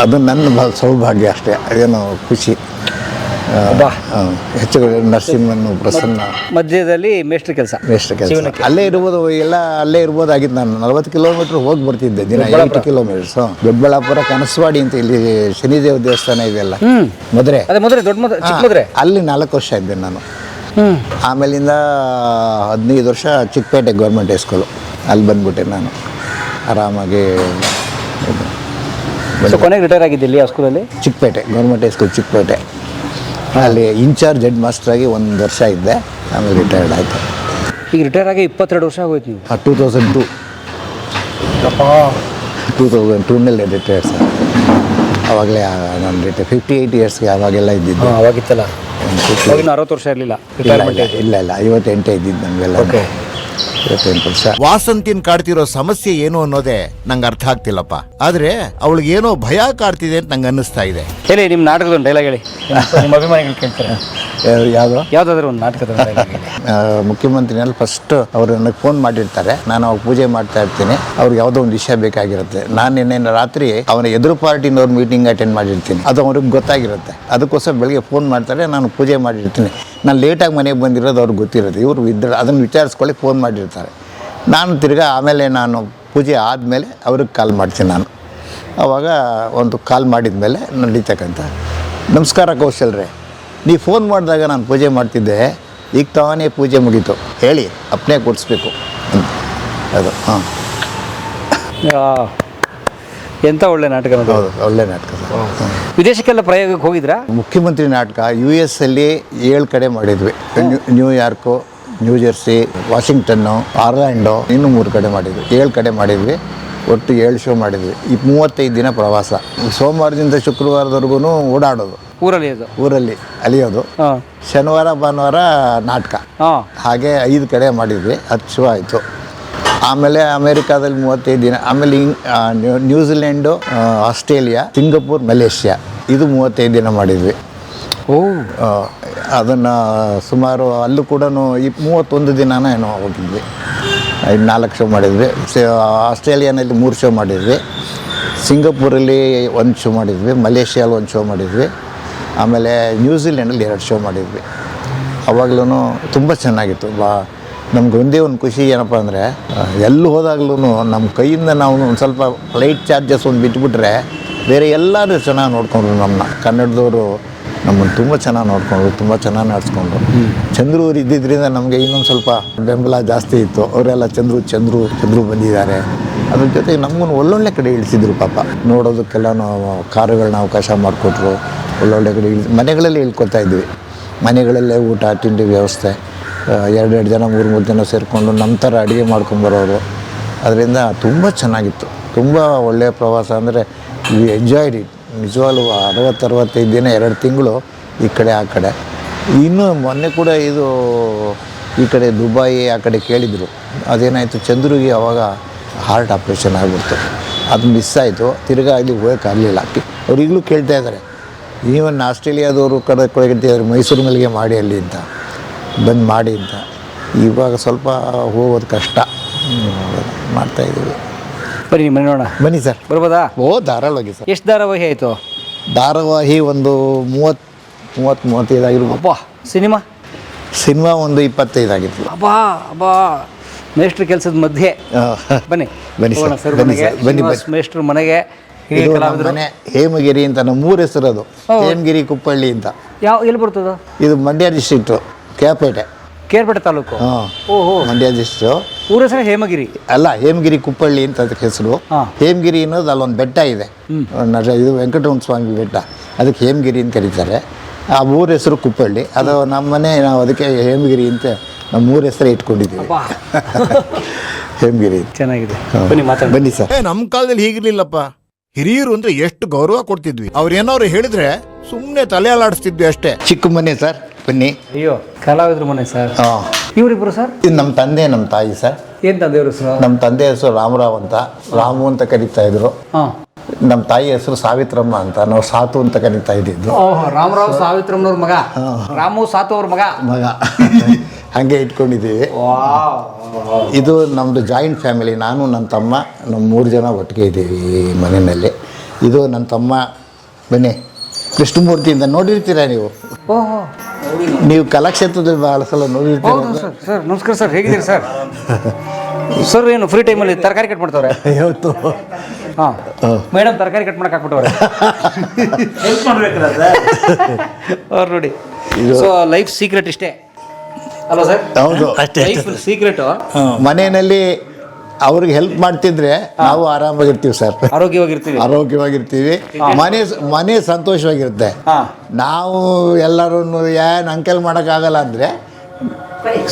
ಅದು ನನ್ನ ಸೌಭಾಗ್ಯ ಅಷ್ಟೇ, ಅದೇನೋ ಖುಷಿ. ಹೆಚ್ಚು ನರಸಿಂಹನ್ನು, ಪ್ರಸನ್ನ, ಮಧ್ಯದಲ್ಲಿ ಮೇಸ್ಟ್ರ ಕೆಲಸ. ಎಷ್ಟು ಕೆಲಸ ಅಲ್ಲೇ ಇರ್ಬೋದು, ಎಲ್ಲ ಅಲ್ಲೇ ಇರ್ಬೋದಾಗಿತ್ತು. ನಾನು 40 ಕಿಲೋಮೀಟ್ರ್ ಹೋಗಿ ಬರ್ತಿದ್ದೆ ದಿನ, 8 ಕಿಲೋಮೀಟರ್ಸು. ದೊಡ್ಡಬಳ್ಳಾಪುರ ಕನಸವಾಡಿ ಅಂತ ಇಲ್ಲಿ ಶನಿದೇವ ದೇವಸ್ಥಾನ ಇದೆಯಲ್ಲ, ಮದುರೆ, ಅದೇ ಮದುರೆ, ದೊಡ್ಡ ಚಿಕ್ಕ ಮದುರೆ, ಅಲ್ಲಿ 4 ವರ್ಷ ಇದ್ದೆ ನಾನು. ಆಮೇಲಿಂದ 15 ವರ್ಷ ಚಿಕ್ಕಪೇಟೆ ಗೌರ್ಮೆಂಟ್ ಹೈಸ್ಕೂಲು, ಅಲ್ಲಿ ಬಂದ್ಬಿಟ್ಟೆ ನಾನು ಆರಾಮಾಗಿ. ಕೊನೆಗೆ ರಿಟೈರ್ ಆಗಿದ್ದೆ ಇಲ್ಲಿ ಆ ಸ್ಕೂಲಲ್ಲಿ, ಚಿಕ್ಕಪೇಟೆ ಗೌರ್ಮೆಂಟ್ ಹೈಸ್ಕೂಲ್ ಚಿಕ್ಕಪೇಟೆ. ಅಲ್ಲಿ ಇನ್ಚಾರ್ಜ್ ಹೆಡ್ ಮಾಸ್ಟ್ರಾಗಿ 1 ವರ್ಷ ಇದ್ದೆ, ಆಮೇಲೆ ರಿಟೈರ್ಡ್ ಆಯಿತು. ಈಗ ರಿಟೈರ್ ಆಗಿ 22 ವರ್ಷ ಆಗೋಯ್ತು ನೀವು. 2002 2002ನಲ್ಲಿ ರಿಟೈರ್ಡ್ ಸರ್. ಆವಾಗಲೇ ನಾನು 58 ಇಯರ್ಸ್ಗೆ ಆವಾಗೆಲ್ಲ ಇದ್ದಿದ್ದು. ಅವಾಗಿತ್ತಲ್ಲ, 60 ವರ್ಷ ಇರಲಿಲ್ಲ ಇಲ್ಲ 58 ಇದ್ದಿದ್ದು ನಮಗೆಲ್ಲ. 28 ವರ್ಷ. ವಾಸಂತಿನ್ ಕಾಡ್ತಿರೋ ಸಮಸ್ಯೆ ಏನು ಅನ್ನೋದೇ ನಂಗೆ ಅರ್ಥ ಆಗ್ತಿಲ್ಲಪ್ಪ. ಆದ್ರೆ ಅವಳಿಗೇನೋ ಭಯ ಕಾಡ್ತಿದೆ ಅಂತ ನಂಗೆ ಅನ್ನಿಸ್ತಾ ಇದೆ. ಹೇಳಿ, ನಿಮ್ಮ ನಾಟಕದ ಒಂದು ಡೈಲಾಗ್ ಹೇಳಿ, ನಿಮ್ಮ ಅಭಿಮಾನಿಗಳು ಕೇಳ್ತಾರೆ. ಯಾವುದಾದ್ರೂ ಒಂದು ನಾಟಕದ ಡೈಲಾಗ್ ಹೇಳಿ. ಮುಖ್ಯಮಂತ್ರಿನಲ್ಲಿ ಫಸ್ಟ್ ಅವರು ನನಗೆ ಫೋನ್ ಮಾಡಿರ್ತಾರೆ, ನಾನು ಅವಾಗ ಪೂಜೆ ಮಾಡ್ತಾ ಇರ್ತೀನಿ. ಅವ್ರಿಗೆ ಯಾವುದೋ ಒಂದು ವಿಷಯ ಬೇಕಾಗಿರುತ್ತೆ. ನಾನು ನಿನ್ನೆ ರಾತ್ರಿ ಅವನ ಎದುರು ಪಾರ್ಟಿನವ್ರ ಮೀಟಿಂಗ್ ಅಟೆಂಡ್ ಮಾಡಿರ್ತೀನಿ, ಅದು ಅವ್ರಿಗೆ ಗೊತ್ತಾಗಿರುತ್ತೆ. ಅದಕ್ಕೋಸ್ಕರ ಬೆಳಗ್ಗೆ ಫೋನ್ ಮಾಡ್ತಾರೆ, ನಾನು ಪೂಜೆ ಮಾಡಿರ್ತೀನಿ. ನಾನು ಲೇಟಾಗಿ ಮನೆಗೆ ಬಂದಿರೋದು ಅವ್ರಿಗೆ ಗೊತ್ತಿರುತ್ತೆ. ಇವರು ಇದ್ದರೆ ಅದನ್ನು ವಿಚಾರಿಸ್ಕೊಳ್ಳಿ ಫೋನ್ ಮಾಡಿರ್ತಾರೆ. ನಾನು ತಿರ್ಗಾ ಆಮೇಲೆ ನಾನು ಪೂಜೆ ಆದಮೇಲೆ ಅವ್ರಿಗೆ ಕಾಲ್ ಮಾಡ್ತೀನಿ. ನಾನು ಆವಾಗ ಒಂದು ಕಾಲ್ ಮಾಡಿದ ಮೇಲೆ ನಡೀತಕ್ಕಂಥ, ನಮಸ್ಕಾರ ಕೌಶಲ್ರೆ, ನೀವು ಫೋನ್ ಮಾಡಿದಾಗ ನಾನು ಪೂಜೆ ಮಾಡ್ತಿದ್ದೆ, ಈಗ ತಾನೇ ಪೂಜೆ ಮುಗೀತು, ಹೇಳಿ ಅಪ್ಪನೇ ಕೊಡಿಸ್ಬೇಕು ಅಂತ. ಅದು ಹಾಂ, ಎಂಥ ಒಳ್ಳೆ ನಾಟಕ. ಹೌದು, ಒಳ್ಳೆ ನಾಟಕ. ವಿದೇಶಕ್ಕೆಲ್ಲ ಪ್ರಯೋಗಕ್ಕೆ ಹೋಗಿದ್ರಾ? ಮುಖ್ಯಮಂತ್ರಿ ನಾಟಕ US ಅಲ್ಲಿ 7 ಕಡೆ ಮಾಡಿದ್ವಿ. ನ್ಯೂಯಾರ್ಕು, ನ್ಯೂಜೆರ್ಸಿ, ವಾಷಿಂಗ್ಟನ್ನು, ಆರ್ಲ್ಯಾಂಡೋ, ಇನ್ನೂ 3 ಕಡೆ ಮಾಡಿದ್ವಿ. 7 ಕಡೆ ಮಾಡಿದ್ವಿ. ಒಟ್ಟು 7 ಶೋ ಮಾಡಿದ್ವಿ. ಈ 35 ದಿನ ಪ್ರವಾಸ, ಸೋಮವಾರದಿಂದ ಶುಕ್ರವಾರದವರೆಗೂ ಓಡಾಡೋದು, ಊರಲ್ಲಿ ಅಲಿಯೋದು. ಶನಿವಾರ ಭಾನುವಾರ ನಾಟಕ, ಹಾಗೆ 5 ಕಡೆ ಮಾಡಿದ್ವಿ. 10 ಶೋ ಆಯಿತು. ಆಮೇಲೆ ಅಮೇರಿಕಾದಲ್ಲಿ 35 ದಿನ, ಆಮೇಲೆ ನ್ಯೂಜಿಲೆಂಡು, ಆಸ್ಟ್ರೇಲಿಯಾ, ಸಿಂಗಪೂರ್, ಮಲೇಷ್ಯಾ, ಇದು 35 ದಿನ ಮಾಡಿದ್ವಿ. ಅದನ್ನು ಸುಮಾರು ಅಲ್ಲೂ ಕೂಡ ಈ 31 ದಿನನ ಏನೋ ಹೋಗಿದ್ವಿ. 4 ಶೋ ಮಾಡಿದ್ವಿ. ಆಸ್ಟ್ರೇಲಿಯಾನಲ್ಲಿ 3 ಶೋ ಮಾಡಿದ್ವಿ. ಸಿಂಗಪೂರಲ್ಲಿ 1 ಶೋ ಮಾಡಿದ್ವಿ. ಮಲೇಷ್ಯಾದಲ್ಲಿ 1 ಶೋ ಮಾಡಿದ್ವಿ. ಆಮೇಲೆ ನ್ಯೂಜಿಲೆಂಡಲ್ಲಿ 2 ಶೋ ಮಾಡಿದ್ವಿ. ಅವಾಗ್ಲೂ ತುಂಬ ಚೆನ್ನಾಗಿತ್ತು. ನಮ್ಗೆ ಒಂದೇ ಒಂದು ಖುಷಿ ಏನಪ್ಪ ಅಂದರೆ, ಎಲ್ಲಿ ಹೋದಾಗ್ಲೂ ನಮ್ಮ ಕೈಯಿಂದ ನಾವು ಒಂದು ಸ್ವಲ್ಪ ಫ್ಲೈಟ್ ಚಾರ್ಜಸ್ ಒಂದು ಬಿಟ್ಬಿಟ್ರೆ ಬೇರೆ ಎಲ್ಲರೂ ಚೆನ್ನಾಗಿ ನೋಡಿಕೊಂಡ್ರು. ನಮ್ಮನ್ನ ಕನ್ನಡದವರು ನಮ್ಮನ್ನು ತುಂಬ ಚೆನ್ನಾಗಿ ನೋಡಿಕೊಂಡ್ರು, ತುಂಬ ಚೆನ್ನಾಗಿ ನಡೆಸ್ಕೊಂಡ್ರು. ಚಂದ್ರು ಅವ್ರು ಇದ್ದಿದ್ದರಿಂದ ನಮಗೆ ಇನ್ನೊಂದು ಸ್ವಲ್ಪ ಬೆಂಬಲ ಜಾಸ್ತಿ ಇತ್ತು. ಅವರೆಲ್ಲ ಚಂದ್ರು ಬಂದಿದ್ದಾರೆ. ಅದ್ರ ಜೊತೆಗೆ ನಮಗೂ ಒಳ್ಳೊಳ್ಳೆ ಕಡೆ ಇಳಿಸಿದ್ರು ಪಾಪ. ನೋಡೋದಕ್ಕೆಲ್ಲ ಕಾರುಗಳನ್ನ ಅವಕಾಶ ಮಾಡಿಕೊಟ್ರು. ಒಳ್ಳೊಳ್ಳೆ ಕಡೆ ಮನೆಗಳಲ್ಲಿ ಇಳ್ಕೊತಾ ಇದ್ವಿ. ಮನೆಗಳಲ್ಲೇ ಊಟ ತಿಂಡಿ ವ್ಯವಸ್ಥೆ, 2 ಜನ 3 ಜನ ಸೇರಿಕೊಂಡು ನಮ್ಮ ಥರ ಅಡುಗೆ ಮಾಡ್ಕೊಂಬರೋರು. ಅದರಿಂದ ತುಂಬ ಚೆನ್ನಾಗಿತ್ತು. ತುಂಬ ಒಳ್ಳೆಯ ಪ್ರವಾಸ. ಅಂದರೆ ವಿ ಎಂಜಾಯ್ಡ್ ಇಟ್. ನಿಜವಾಗ್ಲೂ 60-65 ದಿನ 2 ತಿಂಗಳು ಈ ಕಡೆ ಆ ಕಡೆ. ಇನ್ನೂ ಮೊನ್ನೆ ಕೂಡ ಇದು ಈ ಕಡೆ ದುಬೈ ಆ ಕಡೆ ಕೇಳಿದರು. ಅದೇನಾಯಿತು, ಚಂದ್ರಿಗೆ ಅವಾಗ ಹಾರ್ಟ್ ಆಪ್ರೇಷನ್ ಆಗಿಬಿಡ್ತು. ಅದು ಮಿಸ್ ಆಯಿತು. ತಿರ್ಗಾ ಇಲ್ಲಿ ಹೋಗೋಕ್ಕಾಗಲಿಲ್ಲ. ಅವ್ರು ಈಗಲೂ ಕೇಳ್ತಾ ಇದ್ದಾರೆ, ಈವನ್ ಆಸ್ಟ್ರೇಲಿಯಾದವರು ಕಡೆ ಕೇಳ್ತಿದ್ದಾರೆ, ಮೈಸೂರು ಮಲ್ಲಿಗೆ ಮಾಡಿ ಅಲ್ಲಿ ಅಂತ, ಬಂದು ಮಾಡಿ ಅಂತ. ಇವಾಗ ಸ್ವಲ್ಪ ಹೋಗೋದು ಕಷ್ಟ, ಮಾಡ್ತಾಯಿದ್ದೀವಿ. ಬನ್ನಿ ನಿಮ್ಮ ಮನೆ ನೋಡೋಣ. ಬನ್ನಿ ಸರ್, ಬರ್ಬೋದಾ? ಧಾರಾಳವಾಗಿ ಸರ್. ಎಷ್ಟು ಧಾರಾವಾಹಿ ಆಯಿತು? ಧಾರಾವಾಹಿ ಒಂದು 30-35 ಆಗಿರ್ಬೋದು. ಅಬ್ಬಾ, ಸಿನಿಮಾ ಒಂದು 25 ಆಗಿತ್ತು. ಅಬ್ಬಾ ಮೇಷ್ಟ್ರ ಕೆಲಸದ ಮಧ್ಯೆ ಬನ್ನಿ ಸರ್, ಬನ್ನಿ ಮೇಷ್ಟ್ರ ಮನೆಗೆ. ಇದು ನಮ್ಮ ಮನೆ ಹೇಮಗಿರಿ ಅಂತ, ನಮ್ಮ ಊರ ಹೆಸರು ಅದು, ಹೇಮಗಿರಿ ಕುಪ್ಪಳ್ಳಿ ಅಂತ. ಎಲ್ಲಿ ಬರ್ತದ ಇದು? ಮಂಡ್ಯ ಡಿಸ್ಟ್ರಿಕ್ಟು, ಕೇರ್ಪೇಟೆ ತಾಲೂಕು. ಓಹೋ, ಮಂಡ್ಯ ಡಿಸ್ಟ್ರಿಕ್ಟು. ಊರ ಹೆಸರು ಹೇಮಗಿರಿ ಅಲ್ಲ, ಹೇಮಗಿರಿ ಕುಪ್ಪಳ್ಳಿ ಅಂತ ಅದಕ್ಕೆ ಹೆಸರು. ಹೇಮಗಿರಿ ಅನ್ನೋದು ಅಲ್ಲೊಂದು ಬೆಟ್ಟ ಇದೆ, ಇದು ವೆಂಕಟರಮಣ ಸ್ವಾಮಿ ಬೆಟ್ಟ, ಅದಕ್ಕೆ ಹೇಮಗಿರಿ ಅಂತ ಕರೀತಾರೆ. ಆ ಊರ ಹೆಸರು ಕುಪ್ಪಳ್ಳಿ. ಅದು ನಮ್ಮ ಮನೆ, ನಾವು ಅದಕ್ಕೆ ಹೇಮಗಿರಿ ಅಂತ ನಮ್ಮ ಊರ ಹೆಸರು ಇಟ್ಕೊಂಡಿದ್ದೀವಿ. ಹೇಮಗಿರಿ. ಚೆನ್ನಾಗಿದೆ. ಬನ್ನಿ ಸರ್. ನಮ್ಮ ಕಾಲದಲ್ಲಿ ಹೀಗಿರ್ಲಿಲ್ಲಪ್ಪ. ಹಿರಿಯರು ಅಂದ್ರೆ ಎಷ್ಟು ಗೌರವ ಕೊಡ್ತಿದ್ವಿ. ಅವ್ರೇನಾದ್ರು ಹೇಳಿದ್ರೆ ಸುಮ್ಮನೆ ತಲೆ ಅಲಾಡಿಸ್ತಿದ್ವಿ ಅಷ್ಟೇ. ಚಿಕ್ಕ ಮನೆ ಸರ್, ಬನ್ನಿ. ಅಯ್ಯೋ, ಕಲಾವಿದ್ರ ಮನೆ ಸರ್. ಇವರಿಬ್ರು ಸರ್? ಇದು ನಮ್ಮ ತಂದೆ, ನಮ್ಮ ತಾಯಿ ಸರ್. ಏನ್ ತಂದೆಯವ್ರ ಹೆಸರು? ನಮ್ಮ ತಂದೆ ಹೆಸರು ರಾಮರಾವ್ ಅಂತ, ರಾಮು ಅಂತ ಕರೀತಾ ಇದ್ರು. ನಮ್ಮ ತಾಯಿ ಹೆಸರು ಸಾವಿತ್ರಮ್ಮ ಅಂತ, ನಾವು ಸಾತು ಅಂತ ಕರೀತಾ ಇದ್ದಿದ್ದು. ರಾಮರಾವ್ ಸಾವಿತ್ರಮ್ಮನವ್ರ ಮಗ, ರಾಮು ಸಾತು ಅವ್ರ ಮಗ. ಹಾಗೆ ಇಟ್ಕೊಂಡಿದ್ದೀವಿ. ಇದು ನಮ್ಮದು ಜಾಯಿಂಟ್ ಫ್ಯಾಮಿಲಿ. ನಾನು ನನ್ನ ತಮ್ಮ ನಮ್ಮ 3 ಜನ ಒಟ್ಟಿಗೆ ಇದ್ದೀವಿ ಈ ಮನೆಯಲ್ಲಿ. ಇದು ನನ್ನ ತಮ್ಮ. ಬನ್ನಿ, ಕೃಷ್ಣಮೂರ್ತಿಯಿಂದ ನೋಡಿರ್ತೀರಾ ನೀವು. ನೀವು ಕಲಾಕ್ಷೇತ್ರದಲ್ಲಿ ಭಾಳ ಸಲ ನೋಡಿರ್ತೀರ. ಸರ್ ಸರ್ ನಮಸ್ಕಾರ ಸರ್, ಹೇಗಿದ್ದೀರಿ ಸರ್? ಸರ್ ಏನು ಫ್ರೀ ಟೈಮಲ್ಲಿ ತರಕಾರಿ ಕಟ್ ಮಾಡ್ತವ್ರೆ ಇವತ್ತು ಹಾಂ ಮೇಡಮ್ ತರಕಾರಿ ಕಟ್ ಮಾಡಕ್ಕೆ ಹಾಕ್ಬಿಟ್ಟವ್ರೆ. ಹೆಲ್ಪ್ ಮಾಡ್ಬೇಕಲ್ಲ ಸರ್ ಅವ್ರು ನೋಡಿ. ಸೊ ಲೈಫ್ ಸೀಕ್ರೆಟ್ ಇಷ್ಟೇ ಅಲ್ವಾ ಸರ್? ಹೌದು, ಲೈಫ್ ಸೀಕ್ರೆಟು ಮನೆಯಲ್ಲಿ ಅವ್ರಿಗೆ ಹೆಲ್ಪ್ ಮಾಡ್ತಿದ್ರೆ ನಾವು ಆರಾಮಾಗಿರ್ತೀವಿ ಸರ್, ಆರೋಗ್ಯವಾಗಿರ್ತೀವಿ. ಮನೆ ಸಂತೋಷವಾಗಿರುತ್ತೆ. ನಾವು ಎಲ್ಲರೂ ನನ್ನ ಕೈಲಿ ಮಾಡೋಕ್ಕಾಗಲ್ಲ ಅಂದರೆ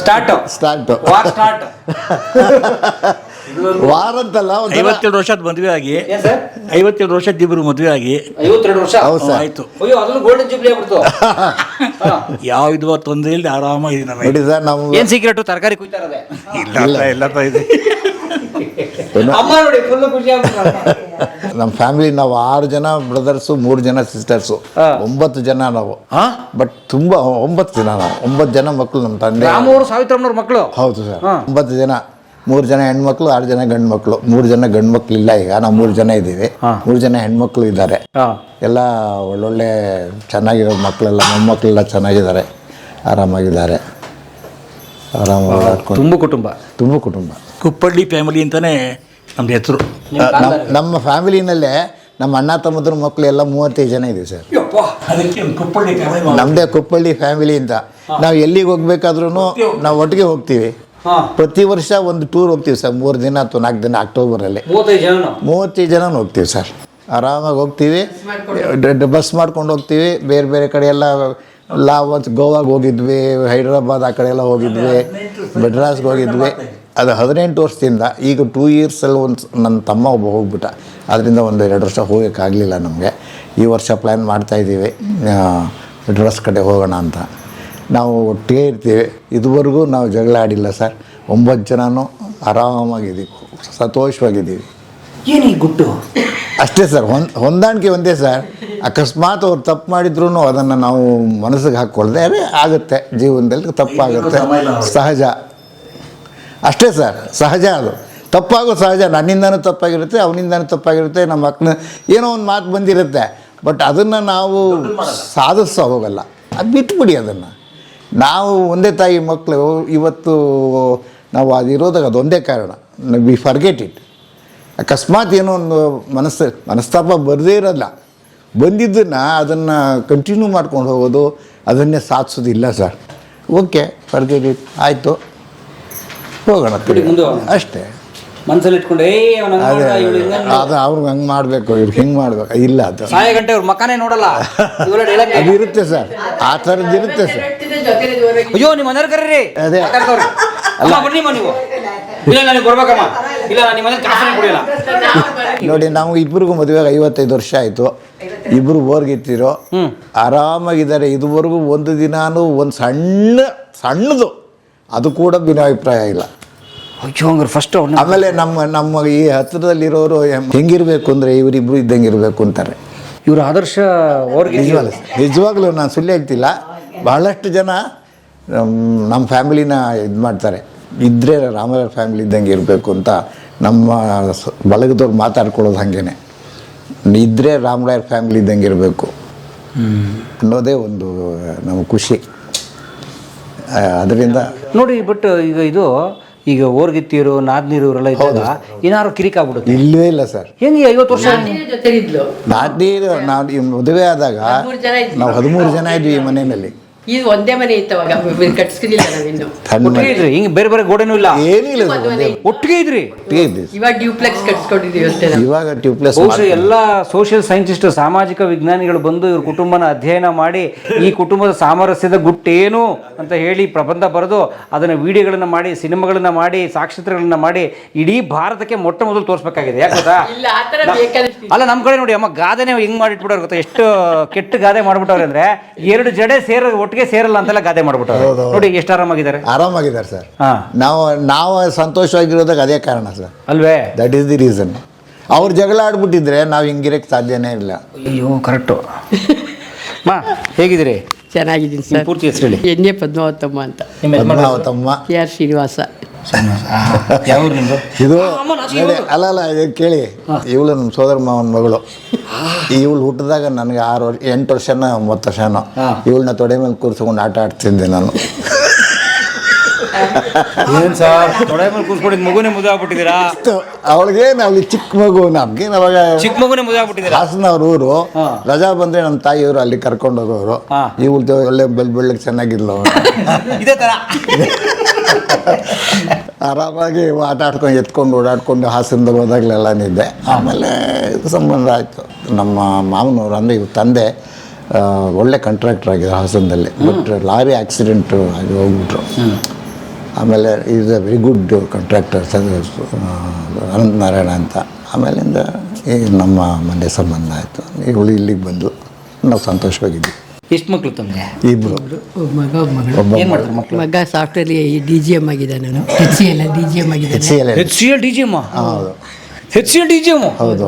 ಸ್ಟಾರ್ಟ್ ವಾರ ಅಂತಲ್ಲ, 57 ವರ್ಷದ ಮದುವೆ ಆಗಿ 57 ವರ್ಷದ ಇಬ್ಬರು ಮದುವೆ ಆಗಿ 52 ವರ್ಷ ಹೌದು ಸರ್. ಆಯ್ತು. ಅಯ್ಯೋ ಅದನ್ನು ಗೋಲ್ಡನ್ ಜೂಬ್ಲಿ ಆಗ್ಬಿಡ್ತು. ಯಾವ ಇದು ತೊಂದರೆ ಇಲ್ಲದೆ ಆರಾಮಾಗಿದೆ ನಮಗೆ. ನೋಡಿ ಸರ್, ನಾವು ಏನ್ ಸೀಕ್ರೆಟ್? ತರಕಾರಿ ಕುಯ್ತಾ ಇರೋದೆ ಇಲ್ಲ ಇದೆ. ಅಮ್ಮ ನೋಡಿ ಫುಲ್ ಖುಷಿ ಆಗ್ಬಿಟ್ಟು. ನಮ್ಮ ಫ್ಯಾಮಿಲಿ ನಾವು 6 ಜನ ಬ್ರದರ್ಸು, 3 ಜನ ಸಿಸ್ಟರ್ಸು, 9 ಜನ ನಾವು. ಬಟ್ ತುಂಬ 9 ಜನ ನಾವು, 9 ಜನ ಮಕ್ಕಳು ನಮ್ಮ ತಂದೆ. ರಾಮವರು ಸಾವಿತ್ರಮ್ಮನವ್ರ ಮಕ್ಕಳು. ಹೌದು ಸರ್, 9 ಜನ. 3 ಜನ ಹೆಣ್ಮಕ್ಳು, 6 ಜನ ಗಂಡು ಮಕ್ಕಳು. 3 ಜನ ಗಂಡು ಮಕ್ಕಳು ಇಲ್ಲ ಈಗ, ನಾವು 3 ಜನ ಇದ್ದೀವಿ. 3 ಜನ ಹೆಣ್ಮಕ್ಳು ಇದ್ದಾರೆ. ಎಲ್ಲ ಒಳ್ಳೊಳ್ಳೆ ಚೆನ್ನಾಗಿರೋ ಮಕ್ಕಳೆಲ್ಲ, ಮೊಮ್ಮಕ್ಕಳೆಲ್ಲ ಚೆನ್ನಾಗಿದ್ದಾರೆ, ಆರಾಮಾಗಿದ್ದಾರೆ. ಆರಾಮಾಗಿ ತುಂಬ ಕುಟುಂಬ. ಕುಪ್ಪಳ್ಳಿ ಫ್ಯಾಮಿಲಿ ಅಂತಾನೆ ನಮ್ದು ಹೆಸರು. ನಮ್ಮ ಫ್ಯಾಮಿಲಿನಲ್ಲೇ ನಮ್ಮ ಅಣ್ಣ ತಮ್ಮದ್ರ ಮಕ್ಕಳು ಎಲ್ಲ 35 ಜನ ಇದ್ದೀವಿ ಸರ್. ಅದಕ್ಕೆ ಕುಪ್ಪಳ್ಳಿ ಫ್ಯಾಮಿಲಿ. ನಮ್ಮದೇ ಕುಪ್ಪಳ್ಳಿ ಫ್ಯಾಮಿಲಿ ಅಂತ. ನಾವು ಎಲ್ಲಿಗೆ ಹೋಗ್ಬೇಕಾದ್ರೂ ನಾವು ಒಟ್ಟಿಗೆ ಹೋಗ್ತೀವಿ. ಪ್ರತಿ ವರ್ಷ ಒಂದು ಟೂರ್ ಹೋಗ್ತೀವಿ ಸರ್, 3 ದಿನ ಅಥವಾ 4 ದಿನ ಅಕ್ಟೋಬರಲ್ಲಿ. 35 ಜನ ಹೋಗ್ತೀವಿ ಸರ್, ಆರಾಮಾಗಿ ಹೋಗ್ತೀವಿ. ಬಸ್ ಮಾಡ್ಕೊಂಡು ಹೋಗ್ತೀವಿ. ಬೇರೆ ಬೇರೆ ಕಡೆ ಎಲ್ಲ ಒಂದು ಗೋವಾಗೆ ಹೋಗಿದ್ವಿ, ಹೈದ್ರಾಬಾದ್ ಆ ಕಡೆ ಎಲ್ಲ ಹೋಗಿದ್ವಿ, ಮಡ್ರಾಸ್ಗೆ ಹೋಗಿದ್ವಿ. ಅದು 18 ವರ್ಷದಿಂದ. ಈಗ 2 ಇಯರ್ಸಲ್ಲಿ ನನ್ನ ತಮ್ಮ ಒಬ್ಬ ಹೋಗ್ಬಿಟ್ಟ. ಅದರಿಂದ 1-2 ವರ್ಷ ಹೋಗೋಕ್ಕಾಗಲಿಲ್ಲ ನಮಗೆ. ಈ ವರ್ಷ ಪ್ಲ್ಯಾನ್ ಮಾಡ್ತಾಯಿದ್ದೀವಿ ಮಡ್ರಾಸ್ ಕಡೆ ಹೋಗೋಣ ಅಂತ. ನಾವು ಒಟ್ಟಿಗೆ ಇರ್ತೀವಿ. ಇದುವರೆಗೂ ನಾವು ಜಗಳ ಆಡಿಲ್ಲ ಸರ್. 9 ಜನನೂ ಆರಾಮಾಗಿದ್ದೀವಿ, ಸಂತೋಷವಾಗಿದ್ದೀವಿ. ಏನು ಗುಟ್ಟು ಅಷ್ಟೇ ಸರ್. ಹೊಂದಾಣಿಕೆ ಒಂದೇ ಸರ್. ಅಕಸ್ಮಾತ್ ಅವ್ರು ತಪ್ಪು ಮಾಡಿದ್ರು ಅದನ್ನು ನಾವು ಮನಸ್ಸಿಗೆ ಹಾಕ್ಕೊಳ್ದೆ ಆಗುತ್ತೆ. ಜೀವನದಲ್ಲಿ ತಪ್ಪಾಗುತ್ತೆ, ಸಹಜ. ಅಷ್ಟೇ ಸರ್, ಸಹಜ. ಅದು ತಪ್ಪಾಗೋದು ಸಹಜ. ನನ್ನಿಂದನೂ ತಪ್ಪಾಗಿರುತ್ತೆ, ಅವನಿಂದನೂ ತಪ್ಪಾಗಿರುತ್ತೆ, ನಮ್ಮ ಮಕ್ಕಳ ಏನೋ ಒಂದು ಮಾತು ಬಂದಿರುತ್ತೆ. ಬಟ್ ಅದನ್ನು ನಾವು ಸಾಧಿಸೋ ಹೋಗಲ್ಲ. ಅದು ಬಿಟ್ಬಿಡಿ ಅದನ್ನು. ನಾವು ಒಂದೇ ತಾಯಿ ಮಕ್ಕಳು. ಇವತ್ತು ನಾವು ಅದಿರೋದಾಗ ಅದೊಂದೇ ಕಾರಣ. We forget it. ಅಕಸ್ಮಾತ್ ಏನೋ ಒಂದು ಮನಸ್ತಾಪ ಬರದೇ ಇರೋಲ್ಲ. ಬಂದಿದ್ದನ್ನು ಅದನ್ನು ಕಂಟಿನ್ಯೂ ಮಾಡ್ಕೊಂಡು ಹೋಗೋದು, ಅದನ್ನೇ ಸಾಧಿಸೋದಿಲ್ಲ ಸರ್. ಓಕೆ, ಫರ್ಗೆಟ್ ಇಟ್, ಆಯಿತು, ಹೋಗೋಣ ಅಷ್ಟೇ. ಮನಸ್ಸಲ್ಲಿ ಇಟ್ಕೊಂಡು ಅದು ಅವ್ರಿಗೆ ಹಂಗೆ ಮಾಡಬೇಕು, ಇವ್ರಿಗೆ ಹಿಂಗೆ ಮಾಡ್ಬೇಕು, ಇಲ್ಲ. ಅದು ಸಾಯ ಗಂಟೆ ಅವ್ರ ಮಕ್ಕನೇ ನೋಡಲ್ಲ. ಅದು ಇರುತ್ತೆ ಸರ್, ಆ ಥರದ್ದು ಇರುತ್ತೆ ಸರ್. ಅಯ್ಯೋ ನಿಮ್ಮ ಮನೆಯವ್ರು ಕರೀರಿ. ಅದೇ ಅಲ್ಲ ಬನ್ನಿಮ್ಮ ನೀವು. ಇಲ್ಲ ನನಗೆ ಬರ್ಬೇಕಮ್ಮ. ಇಲ್ಲ ನಿಮ್ಮ ಮನೇಲಿ ಕಾಫಿ ಕುಡಿಯಲ್ಲ. ನೋಡಿ, ನಾವು ಇಬ್ಬರಿಗೂ ಮದುವೆಗೆ 55 ವರ್ಷ ಆಯಿತು. ಇಬ್ಬರು ಬೋರ್ಗಿತ್ತಿರೋ ಆರಾಮಾಗಿದ್ದಾರೆ. ಇದುವರೆಗೂ ಒಂದು ದಿನಾನು ಒಂದು ಸಣ್ಣದು ಅದು ಕೂಡ ಭಿನ್ನಾಭಿಪ್ರಾಯ ಇಲ್ಲ. ಫಸ್ಟ್ ಆಮೇಲೆ ನಮ್ಮ ಈ ಹತ್ತಿರದಲ್ಲಿರೋರು ಹೆಂಗಿರ್ಬೇಕು ಅಂದರೆ ಇವರಿಬ್ರು ಇದ್ದಂಗೆ ಇರಬೇಕು ಅಂತಾರೆ. ಇವರು ಆದರ್ಶ ನಿಜವಾಗ್ಲೂ ನಾನು ಸುಳ್ಳು ಹೇಳ್ತಿಲ್ಲ. ಬಹಳಷ್ಟು ಜನ ನಮ್ಮ ಫ್ಯಾಮಿಲಿನ ಇದು ಮಾಡ್ತಾರೆ. ಇದ್ದರೆ ರಾಮರಾಯರ್ ಫ್ಯಾಮಿಲಿ ಇದ್ದಂಗೆ ಇರಬೇಕು ಅಂತ ನಮ್ಮ ಬಳಗದವ್ರು ಮಾತಾಡ್ಕೊಳ್ಳೋದು ಹಾಗೇನೆ. ಇದ್ದರೆ ರಾಮರಾಯರ್ ಫ್ಯಾಮಿಲಿ ಇದ್ದಂಗೆ ಇರಬೇಕು ಅನ್ನೋದೇ ಒಂದು ನಮ್ಮ ಖುಷಿ. ಅದರಿಂದ ನೋಡಿ. ಬಟ್ ಈಗ ಓರ್ಗಿತ್ತಿಯರು, ನಾದ್ನೀರು ಇವರೆಲ್ಲ ಇದ್ದಾಗ ಏನಾದ್ರು ಕಿರಿಕ್ ಆಗ್ಬಿಡುತ್ತೆ. ಇಲ್ಲವೇ ಇಲ್ಲ ಸರ್. ಹೆಂಗೆ 50 ವರ್ಷ ನಾದ್ನೀರು ನಾವು ಮದುವೆ ಆದಾಗ ನಾವು 13 ಜನ ಇದ್ವಿ ಈ ಮನೆಯಲ್ಲಿ. ಇದು ಒಂದೇ ಮನೆ ಇತ್ತವಾಗ, ಕಟ್ಸ್ಕಿಲ್ಲ ನಾವಿನ್ನು. ಹಿಂಗೆ ಬೇರೆ ಬೇರೆ ಗೋಡೆನೂ ಇಲ್ಲ, ಏನಿಲ್ಲ, ಒಟ್ಟಿಗೆ ಇದ್ರಿ. ಇವಾಗ ಡ್ಯೂಪ್ಲೆಕ್ಸ್ ಕಟ್ಸ್ಕೊಂಡಿದೀವಿ ಅಷ್ಟೇ. ಇವಾಗ ಟ್ಯೂಬ್ಲೆಸ್. ಎಲ್ಲ ಸೋಷಿಯಲ್ ಸೈಂಟಿಸ್ಟ್, ಸಾಮಾಜಿಕ ವಿಜ್ಞಾನಿಗಳು ಬಂದು ಇವ್ರ ಕುಟುಂಬನ ಅಧ್ಯಯನ ಮಾಡಿ ಈ ಕುಟುಂಬದ ಸಾಮರಸ್ಯದ ಗುಟ್ಟೇನು ಅಂತ ಹೇಳಿ ಪ್ರಬಂಧ ಬರೆದು ಅದನ್ನ ವಿಡಿಯೋಗಳನ್ನ ಮಾಡಿ, ಸಿನಿಮಾಗಳನ್ನ ಮಾಡಿ, ಸಾಕ್ಷಚಿತ್ರಗಳನ್ನ ಮಾಡಿ ಇಡೀ ಭಾರತಕ್ಕೆ ಮೊಟ್ಟ ಮೊದಲು ತೋರಿಸ್ಬೇಕಾಗಿದೆ. ಯಾಕೆ ಗೊತ್ತಾ? ಅಲ್ಲ ನಮ್ಮ ಕಡೆ ನೋಡಿ ಅಮ್ಮ, ಗಾದೆನೇ ಹಿಂಗ್ ಮಾಡಿಟ್ಬಿಡೋರು ಗೊತ್ತಾ? ಎಷ್ಟು ಕೆಟ್ಟ ಗಾದೆ ಮಾಡ್ಬಿಟ್ಟವ್ರೆ ಅಂದ್ರೆ 2 ಜಡೆ ಒಟ್ಟಿಗೆ ಸೇರಲ್ಲ ಅಂತೆಲ್ಲ ಗಾದೆ ಮಾಡ್ಬಿಟ್ಟವ್ರೆ. ನೋಡಿ ಎಷ್ಟು ಆರಾಮಾಗಿದ್ದಾರೆ. ಆರಾಮಾಗಿದ್ದಾರೆ ಸರ್. ನಾವು ಸಂತೋಷವಾಗಿರೋದಾಗ ಅದೇ ಕಾರಣ ಸರ್, ಅಲ್ವೇ? That is the reason. ಅವ್ರು ಜಗಳ ಆಡ್ಬಿಟ್ಟಿದ್ರೆ ನಾವು ಹಿಂಗಿರಕ್ಕೆ ಸಾಧ್ಯನೇ ಇಲ್ಲ. ಅಯ್ಯೋ ಕರೆಕ್ಟು. ಮಾ ಹೇಗಿದ್ದೀರಿ? ಚೆನ್ನಾಗಿದ್ದೀನಿ ನಿಮ್ಮ ಸರ್. ಪೂರ್ತಿ ಹೆಸರು ಹೇಳಿ. ಎಣ್ಣೆ ಪದ್ಮಾವತಮ್ಮ ಅಂತ. ನಿಮ್ಮ ಯಜಮಾನ್ರ ಹೆಸರು? ಪದ್ಮಾವತಮ್ಮ. KR ಶ್ರೀನಿವಾಸ. ಯಾವ ಊರು ನಿಮ್ಮದು? ಇದು ನೋಡಿ, ಅಲ್ಲ ಇದು ಕೇಳಿ, ಇವಳು ನಮ್ಮ ಸೋದರ ಮಾವನ ಮಗಳು. ಇವಳು ಹುಟ್ಟಿದಾಗ ನನಗೆ 8 ವರ್ಷನ 9 ವರ್ಷನೋ. ಇವಳನ್ನ ತೊಡೆ ಮೇಲೆ ಕೂರಿಸ್ಕೊಂಡು ಆಟ ಆಡ್ತಿದ್ದೆ ನಾನು. ಏನು ಸರ್ ತೊಡೆ ಮೇಲೆ ಕೂರ್ಸ್ಕೊಂಡಿದ್ದು ಮಗುನೇ ಮದುವೆ ಆಗ್ಬಿಟ್ಟಿದ್ದೀರಾ? ಅವಳಿಗೇನು, ಅವಳಿಗೆ ಚಿಕ್ಕ ಮಗು, ನಮ್ಗೇನು ಅವಾಗ ಚಿಕ್ಕ ಮಗುನೇ ಮದುವೆ ಆಗ್ಬಿಟ್ಟಿದ್ದೀರಾ? ಹಾಸನವ್ರ ಊರು. ರಜಾ ಬಂದ್ರೆ ನಮ್ಮ ತಾಯಿಯವರು ಅಲ್ಲಿ ಕರ್ಕೊಂಡು ಹೋಗೋರು. ಇವಳು ಒಳ್ಳೆ ಬೆಳ್ಳಗೆ ಚೆನ್ನಾಗಿಲ್ಲ. ಇದೇ ಥರ ಆರಾಮಾಗಿ ಆಟ ಆಡ್ಕೊಂಡು ಎತ್ಕೊಂಡು ಓಡಾಡ್ಕೊಂಡು ಹಾಸನದಲ್ಲಿ ಹೋದಾಗಲೆಲ್ಲ ನಿದ್ದೆ. ಆಮೇಲೆ ಇದು ಸಂಬಂಧ ಆಯಿತು. ನಮ್ಮ ಮಾವನವರು ಅಂದರೆ ಇವ್ರ ತಂದೆ ಒಳ್ಳೆ ಕಾಂಟ್ರಾಕ್ಟರ್ ಆಗಿದ್ರು ಹಾಸನದಲ್ಲಿ. ಬಟ್ ಲಾರಿ ಆಕ್ಸಿಡೆಂಟ್ ಆಗಿ ಹೋಗ್ಬಿಟ್ರು. ಆಮೇಲೆ is a very good contractor Ananta Narayana ಅಂತ. ಆಮೇಲಿಂದ ಈ ನಮ್ಮ ಮನೆ ಸಂಬಂಧ ಆಯಿತು. ಇವಳು ಇಲ್ಲಿಗೆ ಬಂದು ನಾವು ಸಂತೋಷವಾಗಿದ್ವಿ. ಎಷ್ಟು ಮಕ್ಕಳು ತಮಗೆ? ಇಬ್ಬರು, ಮಗ ಮಗಳು. ಒಬ್ಬ ಏನು ಮಾಡ್ತಾರೆ ಮಕ್ಕಳು? ಮಗ ಸಾಫ್ಟ್ವೇರ್ DGM ಆಗಿದ್ದಾನೆ. ನಾನು HCL DGM ಆಗಿದ್ದಾನೆ. HCL DGM? ಹೌದು HCL DGM? ಹೌದು.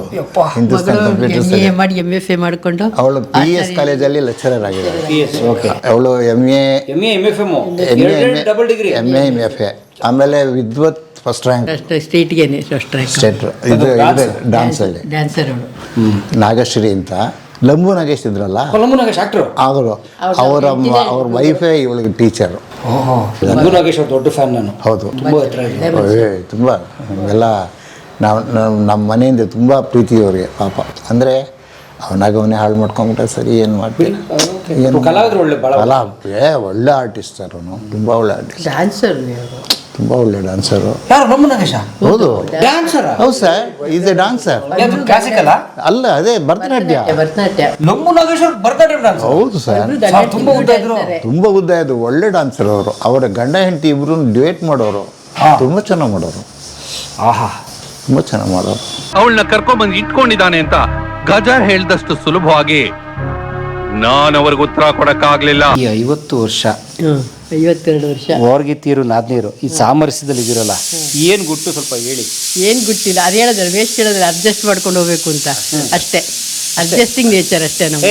ಹಿಂದೂಸ್ತಾನ್ ಕಂಪ್ಯೂಟರ್ MA ಮಾಡಿ MFA ಮಾಡಿಕೊಂಡು ಅವಳು PS ಕಾಲೇಜಲ್ಲಿ ಲೆಕ್ಚರರ್ ಆಗಿದ್ದಾಳೆ. ಓಕೆ. ಅವಳು MA MFM double degree. MA MFA. ಆಮೇಲೆ ವಿದ್ವತ್ ಫಸ್ಟ್ ರ್ಯಾಂಕ್ ಸ್ಟೇಟ್ಗೇನೆ ಫಸ್ಟ್ ರ್ಯಾಂಕ್. ಸ್ಟೇಟ್. ಇದು ಡ್ಯಾನ್ಸಲ್ಲಿ ಡ್ಯಾನ್ಸರ್ ಅವಳು. ನಾಗಶ್ರೀ ಅಂತ. ಲಂಬು ನಾಗೇಶ್ ಇದ್ರಲ್ಲ, ಲಂಬು ನಾಗೇಶ್ ಆಕ್ಟ್ರು. ಅವರು ಅವ್ರ ವೈಫೇ ಇವಳಿಗೆ ಟೀಚರು. ಲಂಬು ನಾಗೇಶ್ ಅವ್ರ ದೊಡ್ಡ ಫ್ಯಾನ್ ನಾನು. ಹೌದು, ತುಂಬ ಹತ್ರ ಇದೆ. ತುಂಬ ಎಲ್ಲ ನಮ್ಮ ಮನೆಯಿಂದ ತುಂಬ ಪ್ರೀತಿ ಅವರಿಗೆ ಪಾಪ. ಅಂದರೆ ಅವನಾಗವನ್ನೇ ಹಾಳು ಮಾಡ್ಕೊಂಬಿಟ್ರೆ ಸರಿ, ಏನು ಮಾಡ್ತೀನಿ. ಕಲಾವಿದ್ರು ಒಳ್ಳೆ ಭಾಳ ಒಳ್ಳೆ ಆರ್ಟಿಸ್ಟ್ ಸರ್ ಅವನು, ತುಂಬ ಒಳ್ಳೆ ಆರ್ಟಿಸ್ಟ್, ಡ್ಯಾನ್ಸರ್ ತುಂಬ ಒಳ್ಳೆ ಡ್ಯಾನ್ಸರು. ಯಾರು ಲಂಬು ನಾಗೇಶ? ಹೌದು, ಡ್ಯಾನ್ಸರ್. ಹೌದು sir, is A dancer. Classical ಅಲ್ಲ, ಅದೇ ಭರತನಾಟ್ಯ. ಭರತನಾಟ್ಯ. ಲಂಬು ನಾಗೇಶ್ ಅವ್ರ ಭರತನಾಟ್ಯಂ ಡ್ಯಾನ್ಸ್. ಹೌದು ಸರ್, ತುಂಬ ಉದ್ದ ಇದ್ರು. ತುಂಬ ಉದ್ದ ಇದ್ರು, ಒಳ್ಳೆ ಡ್ಯಾನ್ಸರ್ ಅವರು. ಅವರ ಗಂಡ ಹೆಂಡತಿ ಇಬ್ರು ಡಿವೇಟ್ ಮಾಡೋರು, ತುಂಬ ಚೆನ್ನಾಗಿ ಮಾಡೋರು. ಆಹಾ, ತುಂಬ ಚೆನ್ನಾಗಿ ಮಾಡೋರು. ಅವಳನ್ನ ಕರ್ಕೊಂಡ್ಬಂದು ಇಟ್ಕೊಂಡಿದ್ದಾನೆ ಅಂತ ಗಜ ಹೇಳ್ದಷ್ಟು ಸುಲಭವಾಗಿ ನಾನವ್ರಿಗೆ ಉತ್ತರ ಕೊಡಕ್ಕಾಗ್ಲಿಲ್ಲ. ಈ 50 ವರ್ಷ 52 ವರ್ಷ ಓರ್ಗಿತ್ತೀರು ನಾದ್ನೀರು ಈ ಸಾಮರಸ್ಯದಲ್ಲಿ ಇದಿರಲ್ಲ, ಏನು ಗುಟ್ಟು ಸ್ವಲ್ಪ ಹೇಳಿ. ಏನು ಗೊತ್ತಿಲ್ಲ, ಅದು ಹೇಳಿದ್ರೆ ವೇಸ್ಟ್ ಹೇಳಿದ್ರೆ ಅಡ್ಜಸ್ಟ್ ಮಾಡ್ಕೊಂಡು ಹೋಗ್ಬೇಕು ಅಂತ ಅಷ್ಟೇ. ಅಡ್ಜಸ್ಟಿಂಗ್ ನೇಚರ್ ಅಷ್ಟೇ ನಮ್ಗೆ.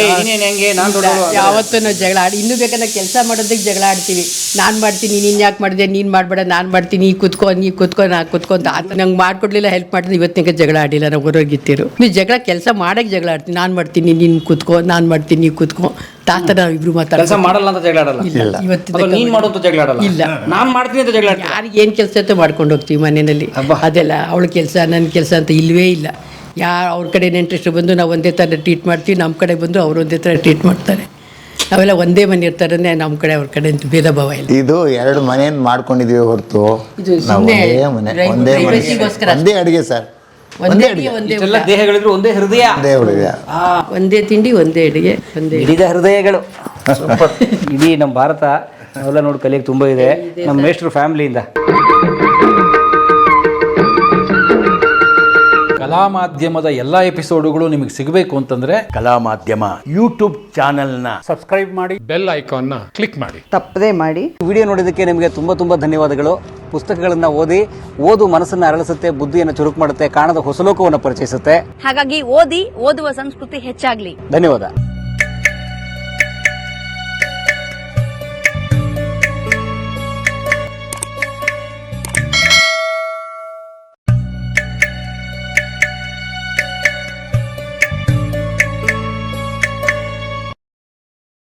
ಯಾವತ್ತೂ ನಾವು ಜಗಳ ಆಡಿ, ಇನ್ನೂ ಬೇಕಾದ್ರೆ ಕೆಲಸ ಮಾಡೋದಕ್ಕೆ ಜಗಳ ಆಡ್ತೀವಿ. ನಾನು ಮಾಡ್ತೀನಿ, ನೀನು ಯಾಕೆ ಮಾಡಿದೆ, ನೀನು ಮಾಡಬೇಡ, ನಾನು ಮಾಡ್ತೀನಿ, ನೀ ಕೂತ್ಕೊ ನಾ ಕೂತ್ಕೊ ಅಂತ. ನಂಗೆ ಮಾಡ್ಕೊಡ್ಲಿಲ್ಲ, ಹೆಲ್ಪ್ ಮಾಡಿದ್ರೆ ಇವತ್ತಿನ ಜಗಳ ಆಡಿಲ್ಲ ನಾವು ಹೊರಗಿತ್ತಿರು. ನೀವು ಜಗಳ ಕೆಲಸ ಮಾಡೋಕ್ಕೆ ಜಗಳ ಆಡ್ತೀನಿ. ನಾನು ಮಾಡ್ತೀನಿ, ನೀನು ಕೂತ್ಕೊ, ನಾನು ಮಾಡ್ತೀನಿ, ನೀ ಕೂತ್ಕೊ ತಾತ. ನಾವು ಇಬ್ರು ಕೆಲಸ ಮಾಡಲ್ಲ ಅಂತ ಜಗಳ ಆಡಲ್ಲ. ನೀನು ಮಾಡೋ ಅಂತ ಜಗಳ ಆಡಲ್ಲ. ಇಲ್ಲ, ನಾನು ಮಾಡ್ತೀನಿ ಅಂತ ಜಗಳ ಆಡ್ತೀನಿ. ಯಾರಿಗೆ ಏನು ಕೆಲಸ ಅಂತ ಮಾಡ್ಕೊಂಡು ಹೋಗ್ತೀವಿ ಮನೆಯಲ್ಲಿ. ಅದೆಲ್ಲ ಅವಳ ಕೆಲಸ ನನ್ನ ಕೆಲಸ ಅಂತ ಇಲ್ಲವೇ ಇಲ್ಲ. ಯಾರು ಅವ್ರ ಕಡೆ ಇಂಟ್ರೆಸ್ಟ್ ಬಂದು ನಾವು ಒಂದೇ ಥರ ಟ್ರೀಟ್ ಮಾಡ್ತೀವಿ, ನಮ್ಮ ಕಡೆ ಬಂದು ಅವ್ರು ಒಂದೇ ಥರ ಟ್ರೀಟ್ ಮಾಡ್ತಾರೆ. ನಾವೆಲ್ಲ ಒಂದೇ ಮನೆ ಇರ್ತಾರೆ, ನಮ್ಮ ಕಡೆ ಅವ್ರ ಕಡೆ ಅಂತ ಭೇದ ಭಾವ ಇಲ್ಲ. ಇದು 2 ಮನೆಯನ್ನು ಮಾಡ್ಕೊಂಡಿದೀವಿ ಹೊರತು ನಾವು ಒಂದೇ ಅಡುಗೆ ಸರ್, ಒಂದೇ ಅಡುಗೆ, ಎಲ್ಲ ದೇಹಗಳಿದ್ರು ಒಂದೇ ಹೃದಯ, ಒಂದೇ ಅಡುಗೆ, ಒಂದೇ ತಿಂಡಿ, ಒಂದೇ ಅಡುಗೆ, ಒಂದೇ ಹಿಡಿದ ಹೃದಯಗಳು. ಇಡೀ ನಮ್ಮ ಭಾರತ ನಾವೆಲ್ಲ ನೋಡಿ ಕಲಿಯಕ್ಕೆ ತುಂಬ ಇದೆ ನಮ್ಮ ಮೇಷ್ಟ್ರು ಫ್ಯಾಮಿಲಿಯಿಂದ. ಕಲಾ ಮಾಧ್ಯಮದ ಎಲ್ಲ ಎಪಿಸೋಡುಗಳು ನಿಮಗೆ ಸಿಗಬೇಕು ಅಂತಂದ್ರೆ ಕಲಾ ಮಾಧ್ಯಮ ಯೂಟ್ಯೂಬ್ ಚಾನೆಲ್ನ ಸಬ್ಸ್ಕ್ರೈಬ್ ಮಾಡಿ, ಬೆಲ್ ಐಕಾನ್ನ ಕ್ಲಿಕ್ ಮಾಡಿ, ತಪ್ಪದೇ ಮಾಡಿ. ವಿಡಿಯೋ ನೋಡಿದ್ದಕ್ಕೆ ನಿಮಗೆ ತುಂಬ ಧನ್ಯವಾದಗಳು. ಪುಸ್ತಕಗಳನ್ನು ಓದು ಮನಸ್ಸನ್ನು ಅರಳಿಸುತ್ತೆ, ಬುದ್ಧಿಯನ್ನು ಚುರುಕು ಮಾಡುತ್ತೆ, ಕಾಣದ ಹೊಸ ಲೋಕವನ್ನು ಪರಿಚಯಿಸುತ್ತೆ. ಹಾಗಾಗಿ ಓದುವ ಸಂಸ್ಕೃತಿ ಹೆಚ್ಚಾಗ್ಲಿ. ಧನ್ಯವಾದ.